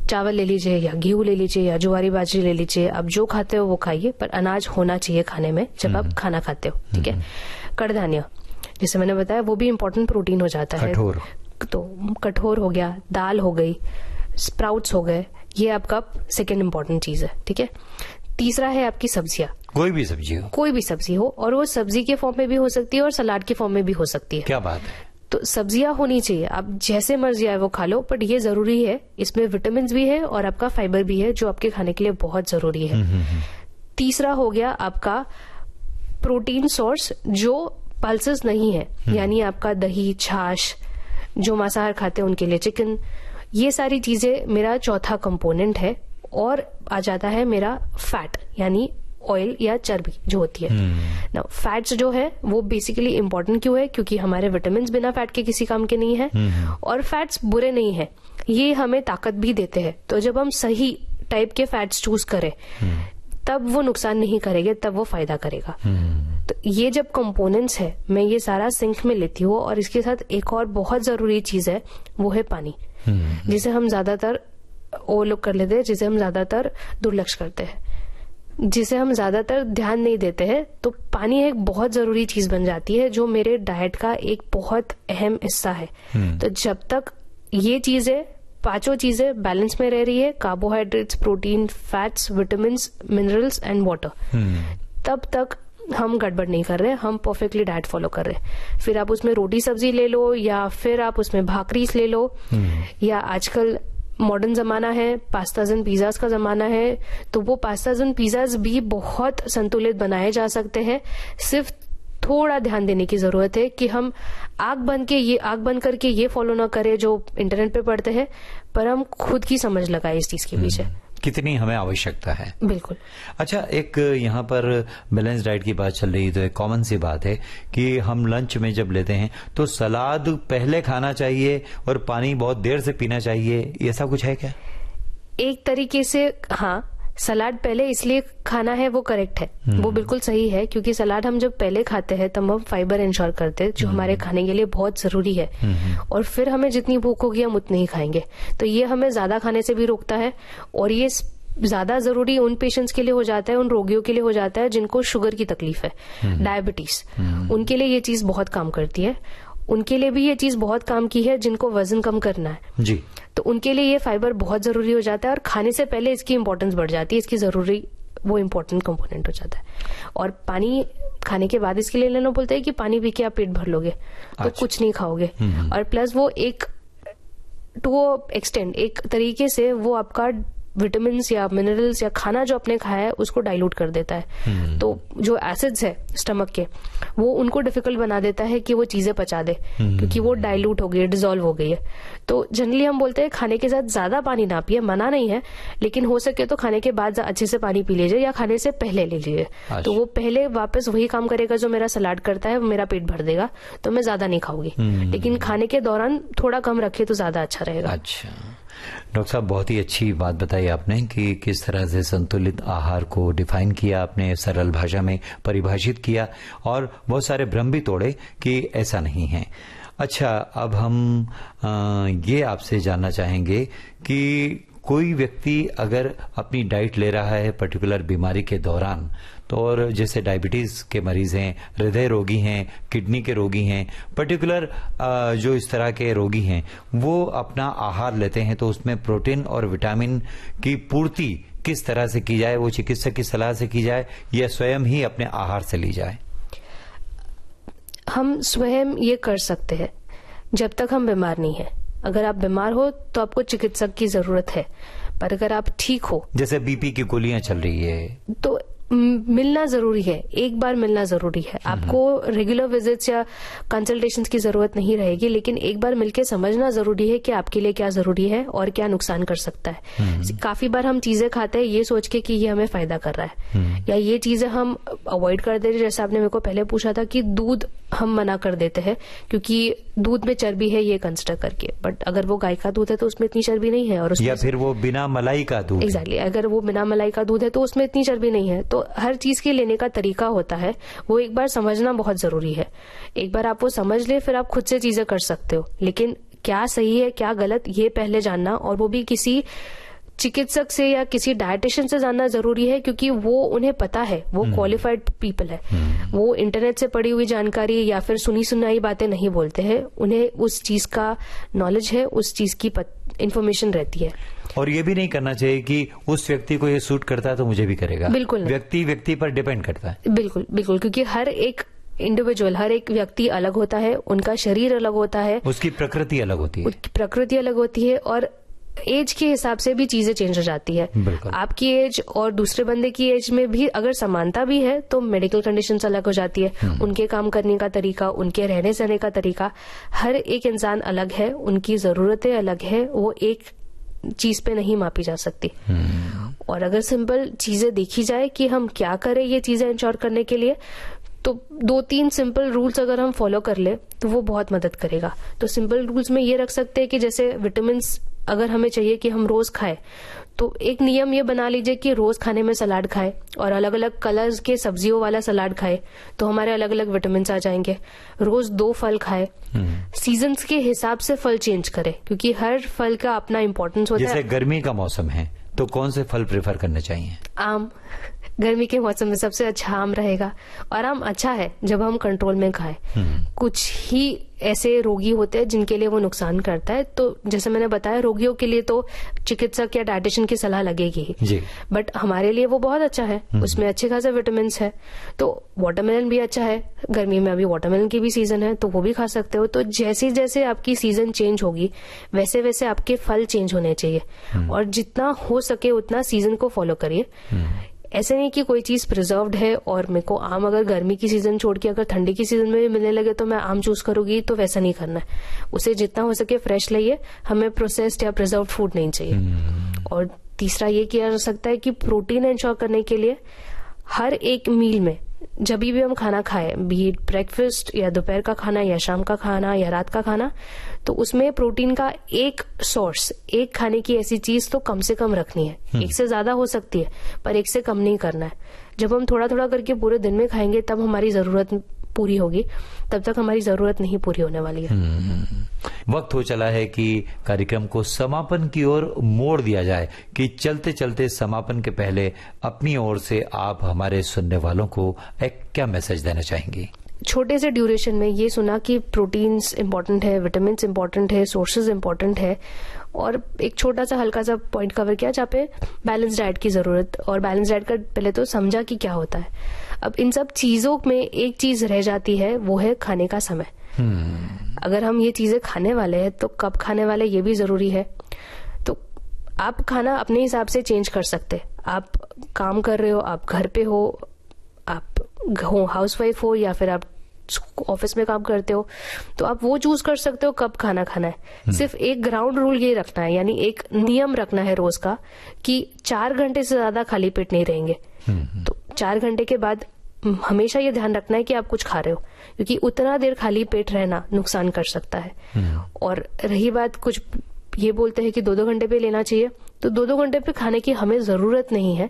[SPEAKER 3] चावल ले लीजिए या गेहूं ले लीजिए या ज्वारी बाजरी ले लीजिए, आप जो खाते हो वो खाइए, पर अनाज होना चाहिए खाने में जब आप खाना खाते हो, ठीक है। कड़धान्य, जैसे मैंने बताया, वो भी इम्पोर्टेंट प्रोटीन हो जाता है। तो कठोर हो गया, दाल हो गई, स्प्राउट्स हो गए, ये आपका सेकेंड इम्पोर्टेंट चीज है, ठीक है। तीसरा है आपकी सब्जियां।
[SPEAKER 2] कोई भी सब्जी हो, और वो सब्जी के फॉर्म में भी हो सकती है और सलाद के फॉर्म में भी हो सकती है। क्या बात है।
[SPEAKER 3] तो सब्जियां होनी चाहिए, आप जैसे मर्जी आए वो खा लो, बट ये जरूरी है, इसमें विटामिन भी है और आपका फाइबर भी है जो आपके खाने के लिए बहुत जरूरी है। तीसरा हो गया आपका प्रोटीन सोर्स जो पल्सेस नहीं है, यानी आपका दही, छाछ, जो मांसाहार खाते हैं उनके लिए चिकन, ये सारी चीजें मेरा चौथा कंपोनेंट है। और आ जाता है मेरा फैट, यानी ऑयल या चर्बी जो होती है ना। फैट्स जो है वो बेसिकली इंपॉर्टेंट क्यों है? क्योंकि हमारे विटामिन बिना फैट के किसी काम के नहीं है, और फैट्स बुरे नहीं है, ये हमें ताकत भी देते हैं। तो जब हम सही टाइप के फैट्स चूज करें तब वो नुकसान नहीं करेंगे, तब वो फायदा करेगा। तो ये जब कंपोनेंट्स है, मैं ये सारा सिंक में लेती हूँ। और इसके साथ एक और बहुत जरूरी चीज है, वो है पानी, जिसे हम ज्यादातर ओवरलुक कर लेते हैं, जिसे हम ज्यादातर दुर्लक्ष्य करते हैं, जिसे हम ज्यादातर ध्यान नहीं देते हैं। तो पानी एक बहुत जरूरी चीज बन जाती है जो मेरे डाइट का एक बहुत अहम हिस्सा है। तो जब तक ये चीजें पांचों चीजें बैलेंस में रह रही है, carbohydrates, protein, fats, vitamin, minerals and water, तब तक हम गड़बड़ नहीं कर रहे, हम परफेक्टली डाइट फॉलो कर रहे हैं। फिर आप उसमें रोटी सब्जी ले लो, या फिर आप उसमें भाकरीस ले लो, या आजकल मॉडर्न जमाना है, पास्ताज एंड पिज्जाज का जमाना है, तो वो पास्ताज एंड पिज्जाज भी बहुत संतुलित बनाए जा सकते हैं। सिर्फ थोड़ा ध्यान देने की जरूरत है कि हम आंख बंद करके ये फॉलो ना करें जो इंटरनेट पे पढ़ते हैं, पर हम खुद की समझ लगाए इस चीज के पीछे।
[SPEAKER 2] कितनी हमें आवश्यकता है।
[SPEAKER 3] बिल्कुल।
[SPEAKER 2] अच्छा, एक यहाँ पर बैलेंस डाइट की बात चल रही है, तो एक कॉमन सी बात है कि हम लंच में जब लेते हैं तो सलाद पहले खाना चाहिए और पानी बहुत देर से पीना चाहिए, ऐसा कुछ है क्या?
[SPEAKER 3] एक तरीके से हाँ, सलाद पहले इसलिए खाना है वो करेक्ट है, वो बिल्कुल सही है, क्योंकि सलाद हम जब पहले खाते हैं तब हम फाइबर इंश्योर करते हैं जो हमारे खाने के लिए बहुत जरूरी है, और फिर हमें जितनी भूख होगी हम उतनी ही खाएंगे, तो ये हमें ज्यादा खाने से भी रोकता है। और ये ज्यादा जरूरी उन पेशेंट्स के लिए हो जाता है, उन रोगियों के लिए हो जाता है जिनको शुगर की तकलीफ है, डायबिटीज, उनके लिए ये चीज बहुत काम करती है। उनके लिए भी ये चीज बहुत काम की है जिनको वजन कम करना है
[SPEAKER 2] जी,
[SPEAKER 3] तो उनके लिए ये फाइबर बहुत जरूरी हो जाता है, और खाने से पहले इसकी इंपॉर्टेंस बढ़ जाती है, इसकी जरूरी वो इम्पोर्टेंट कंपोनेंट हो जाता है। और पानी खाने के बाद इसके लिए लेना बोलते हैं कि पानी पी के आप पेट भर लोगे तो कुछ नहीं खाओगे, और प्लस वो एक टू एक्सटेंड एक तरीके से वो आपका विटामिन या मिनरल्स या खाना जो आपने खाया है उसको डाइल्यूट कर देता है। तो जो एसिड्स है स्टमक के, वो उनको डिफिकल्ट बना देता है कि वो चीजें पचा दे, क्योंकि वो डाइल्यूट हो गई है, डिसॉल्व हो गई है। तो जनरली हम बोलते हैं खाने के साथ ज्यादा पानी ना पिए, मना नहीं है, लेकिन हो सके तो खाने के बाद अच्छे से पानी पी लीजिए या खाने से पहले ले लीजिए, तो वो पहले वापस वही काम करेगा जो मेरा सलाद करता है, मेरा पेट भर देगा, तो मैं ज्यादा नहीं खाऊंगी। लेकिन खाने के दौरान थोड़ा कम रखे तो ज्यादा अच्छा रहेगा।
[SPEAKER 2] अच्छा डॉक्टर साहब, बहुत ही अच्छी बात बताई आपने कि किस तरह से संतुलित आहार को डिफाइन किया आपने, सरल भाषा में परिभाषित किया, और बहुत सारे भ्रम भी तोड़े कि ऐसा नहीं है। अच्छा, अब हम ये आपसे जानना चाहेंगे कि कोई व्यक्ति अगर अपनी डाइट ले रहा है पर्टिकुलर बीमारी के दौरान, तो और जैसे डायबिटीज के मरीज हैं, हृदय रोगी हैं, किडनी के रोगी हैं, पर्टिकुलर जो इस तरह के रोगी हैं, वो अपना आहार लेते हैं, तो उसमें प्रोटीन और विटामिन की पूर्ति किस तरह से की जाए? वो चिकित्सक की सलाह से की जाए या स्वयं ही अपने आहार से ली जाए?
[SPEAKER 3] हम स्वयं ये कर सकते हैं जब तक हम बीमार नहीं है। अगर आप बीमार हो तो आपको चिकित्सक की जरूरत है, पर अगर आप ठीक हो, जैसे
[SPEAKER 2] बीपी की गोलियां चल रही है,
[SPEAKER 3] तो मिलना जरूरी है, एक बार मिलना जरूरी है। आपको रेगुलर विजिट्स या कंसल्टेशंस की जरूरत नहीं रहेगी, लेकिन एक बार मिलके समझना जरूरी है कि आपके लिए क्या जरूरी है और क्या नुकसान कर सकता है। काफी बार हम चीजें खाते हैं ये सोच के कि ये हमें फायदा कर रहा है, या ये चीजें हम अवॉइड कर दे रहे। जैसे आपने मेरे को पहले पूछा था कि दूध हम मना कर देते हैं क्योंकि दूध में चर्बी है ये कंसिडर करके, बट अगर वो गाय का दूध है तो उसमें इतनी चर्बी नहीं है, और
[SPEAKER 2] या फिर वो बिना मलाई का दूध,
[SPEAKER 3] एग्जैक्टली, अगर वो बिना मलाई का दूध है तो उसमें इतनी चर्बी नहीं है। तो हर चीज के लेने का तरीका होता है, वो एक बार समझना बहुत जरूरी है। एक बार आप वो समझ ले, फिर आप खुद से चीजें कर सकते हो, लेकिन क्या सही है क्या गलत ये पहले जानना, और वो भी किसी चिकित्सक से या किसी डायटिशियन से जानना जरूरी है, क्योंकि वो उन्हें पता है, वो क्वालिफाइड पीपल है, वो इंटरनेट से पढ़ी हुई जानकारी या फिर सुनी सुनाई बातें नहीं बोलते हैं, उन्हें उस चीज का नॉलेज है, उस चीज की इंफॉर्मेशन रहती है।
[SPEAKER 2] और ये भी नहीं करना चाहिए कि उस व्यक्ति को ये सूट करता है तो मुझे भी करेगा,
[SPEAKER 3] बिल्कुल
[SPEAKER 2] व्यक्ति पर डिपेंड करता है।
[SPEAKER 3] बिल्कुल बिल्कुल, क्योंकि हर एक इंडिविजुअल, हर एक व्यक्ति अलग होता है, उनका शरीर अलग होता है,
[SPEAKER 2] उसकी प्रकृति अलग होती है,
[SPEAKER 3] उसकी प्रकृति अलग होती है, और एज के हिसाब से भी चीजें चेंज हो जाती है। आपकी एज और दूसरे बंदे की एज में भी अगर समानता भी है तो मेडिकल कंडीशंस अलग हो जाती है, उनके काम करने का तरीका, उनके रहने सहने का तरीका, हर एक इंसान अलग है, उनकी जरूरतें अलग है, वो एक चीज पे नहीं मापी जा सकती। और अगर सिंपल चीजें देखी जाए कि हम क्या करें ये चीजें इंश्योर करने के लिए, तो 2-3 सिंपल रूल्स अगर हम फॉलो कर ले तो वो बहुत मदद करेगा। तो सिंपल रूल्स में ये रख सकते हैं कि जैसे विटामिन अगर हमें चाहिए कि हम रोज खाएं, तो एक नियम ये बना लीजिए कि रोज खाने में सलाद खाएं और अलग अलग कलर्स के सब्जियों वाला सलाद खाएं, तो हमारे अलग अलग विटामिन आ जाएंगे। रोज 2 फल खाएं, सीजन्स के हिसाब से फल चेंज करें, क्योंकि हर फल का अपना इम्पोर्टेंस होता है।
[SPEAKER 2] जैसे गर्मी का मौसम है तो कौन से फल प्रेफर करने चाहिए?
[SPEAKER 3] आम, गर्मी के मौसम में सबसे अच्छा आम रहेगा। और आम अच्छा है जब हम कंट्रोल में खाएं। कुछ ही ऐसे रोगी होते हैं जिनके लिए वो नुकसान करता है, तो जैसे मैंने बताया रोगियों के लिए तो चिकित्सक या डाइटिशियन की सलाह लगेगी ही, बट हमारे लिए वो बहुत अच्छा है, उसमें अच्छे खासे विटामिन है। तो वाटरमेलन भी अच्छा है, गर्मी में अभी वाटरमेलन की भी सीजन है तो वो भी खा सकते हो। तो जैसे जैसे आपकी सीजन चेंज होगी वैसे वैसे आपके फल चेंज होने चाहिए, और जितना हो सके उतना सीजन को फॉलो करिए। ऐसे नहीं कि कोई चीज प्रिजर्व्ड है और मेरे को आम अगर गर्मी की सीजन छोड़ के अगर ठंडी की सीजन में भी मिलने लगे तो मैं आम चूज करूंगी, तो वैसा नहीं करना है। उसे जितना हो सके फ्रेश लाइए, हमें प्रोसेस्ड या प्रिजर्व्ड फूड नहीं चाहिए। और तीसरा ये किया जा सकता है कि प्रोटीन इंश्योर करने के लिए हर एक मील में जब भी हम खाना खाएं, बी इट ब्रेकफास्ट या दोपहर का खाना या शाम का खाना या रात का खाना, तो उसमें प्रोटीन का एक सोर्स, एक खाने की ऐसी चीज तो कम से कम रखनी है। एक से ज्यादा हो सकती है पर एक से कम नहीं करना है। जब हम थोड़ा थोड़ा करके पूरे दिन में खाएंगे तब हमारी जरूरत पूरी होगी, तब तक हमारी जरूरत नहीं पूरी होने वाली है।
[SPEAKER 2] वक्त हो चला है कि कार्यक्रम को समापन की ओर मोड़ दिया जाए कि चलते चलते समापन के पहले अपनी ओर से आप हमारे सुनने वालों को एक क्या मैसेज देना चाहेंगी?
[SPEAKER 3] छोटे से ड्यूरेशन में ये सुना कि प्रोटीन्स इंपॉर्टेंट है, विटामिन्स इंपॉर्टेंट है, सोर्सेज इंपॉर्टेंट है, और एक छोटा सा हल्का सा पॉइंट कवर किया जहाँ पे बैलेंस डाइट की जरूरत, और बैलेंस डाइट का पहले तो समझा कि क्या होता है। अब इन सब चीजों में एक चीज रह जाती है, वो है खाने का समय। अगर हम ये चीजें खाने वाले हैं तो कब खाने वाले ये भी जरूरी है। तो आप खाना अपने हिसाब से चेंज कर सकते। आप काम कर रहे हो, आप घर पे हो, आप हाउसवाइफ हो या फिर आप ऑफिस में काम करते हो, तो आप वो चूज कर सकते हो कब खाना खाना है। सिर्फ एक ग्राउंड रूल ये रखना है, यानी एक नियम रखना है रोज का कि 4 घंटे से ज्यादा खाली पेट नहीं रहेंगे। तो 4 घंटे के बाद हमेशा ये ध्यान रखना है कि आप कुछ खा रहे हो, क्योंकि उतना देर खाली पेट रहना नुकसान कर सकता है। और रही बात, कुछ ये बोलते हैं कि 2-2 घंटे पे लेना चाहिए, तो 2-2 घंटे पे खाने की हमें जरूरत नहीं है।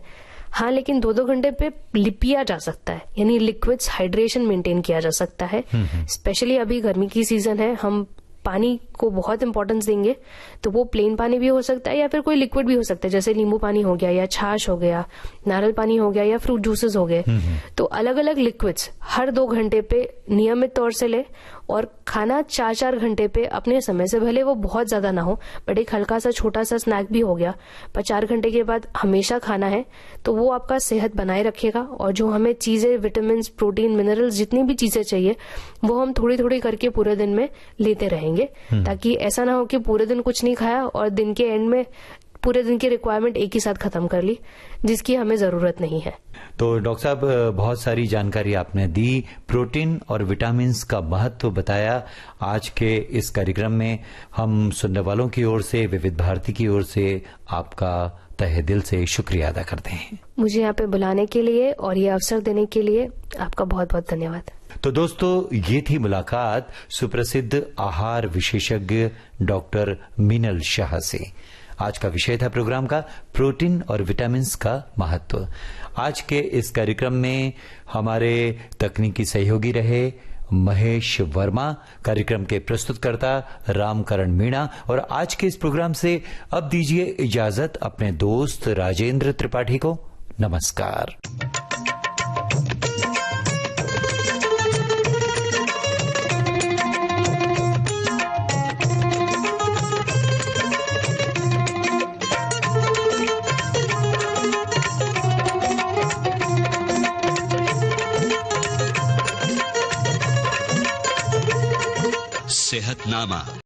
[SPEAKER 3] हाँ, लेकिन 2-2 घंटे पे लिपिया जा सकता है, यानी लिक्विड्स हाइड्रेशन मेंटेन किया जा सकता है। स्पेशली अभी गर्मी की सीजन है, हम पानी को बहुत इंपॉर्टेंस देंगे, तो वो प्लेन पानी भी हो सकता है या फिर कोई लिक्विड भी हो सकता है, जैसे नींबू पानी हो गया या छाछ हो गया, नारियल पानी हो गया या फ्रूट जूसेस हो गए। तो अलग अलग लिक्विड्स हर 2 घंटे पे नियमित तौर से ले, और खाना 4-4 घंटे पे अपने समय से, भले वो बहुत ज्यादा ना हो बट एक हल्का सा छोटा सा स्नैक भी हो गया, पर 4 घंटे के बाद हमेशा खाना है, तो वो आपका सेहत बनाए रखेगा। और जो हमें चीजें, विटामिन, प्रोटीन, मिनरल्स, जितनी भी चीजें चाहिए वो हम थोड़ी थोड़ी करके पूरे दिन में लेते रहेंगे, ताकि ऐसा ना हो कि पूरे दिन कुछ नहीं खाया और दिन के एंड में पूरे दिन की रिक्वायरमेंट एक ही साथ खत्म कर ली, जिसकी हमें जरूरत नहीं है।
[SPEAKER 2] तो डॉक्टर साहब, बहुत सारी जानकारी आपने दी, प्रोटीन और विटामिन्स का महत्व बताया। आज के इस कार्यक्रम में हम सुनने वालों की ओर से, विविध भारती की ओर से आपका तहे दिल से शुक्रिया अदा करते हैं।
[SPEAKER 3] मुझे यहाँ पे बुलाने के लिए और ये अवसर देने के लिए आपका बहुत बहुत धन्यवाद।
[SPEAKER 2] तो दोस्तों, ये थी मुलाकात सुप्रसिद्ध आहार विशेषज्ञ डॉक्टर मीनल शाह से। आज का विषय था प्रोग्राम का प्रोटीन और विटामिन्स का महत्व। आज के इस कार्यक्रम में हमारे तकनीकी सहयोगी रहे महेश वर्मा, कार्यक्रम के प्रस्तुतकर्ता रामकरण मीणा, और आज के इस प्रोग्राम से अब दीजिए इजाजत अपने दोस्त राजेंद्र त्रिपाठी को। नमस्कार।
[SPEAKER 6] सेहतनामा।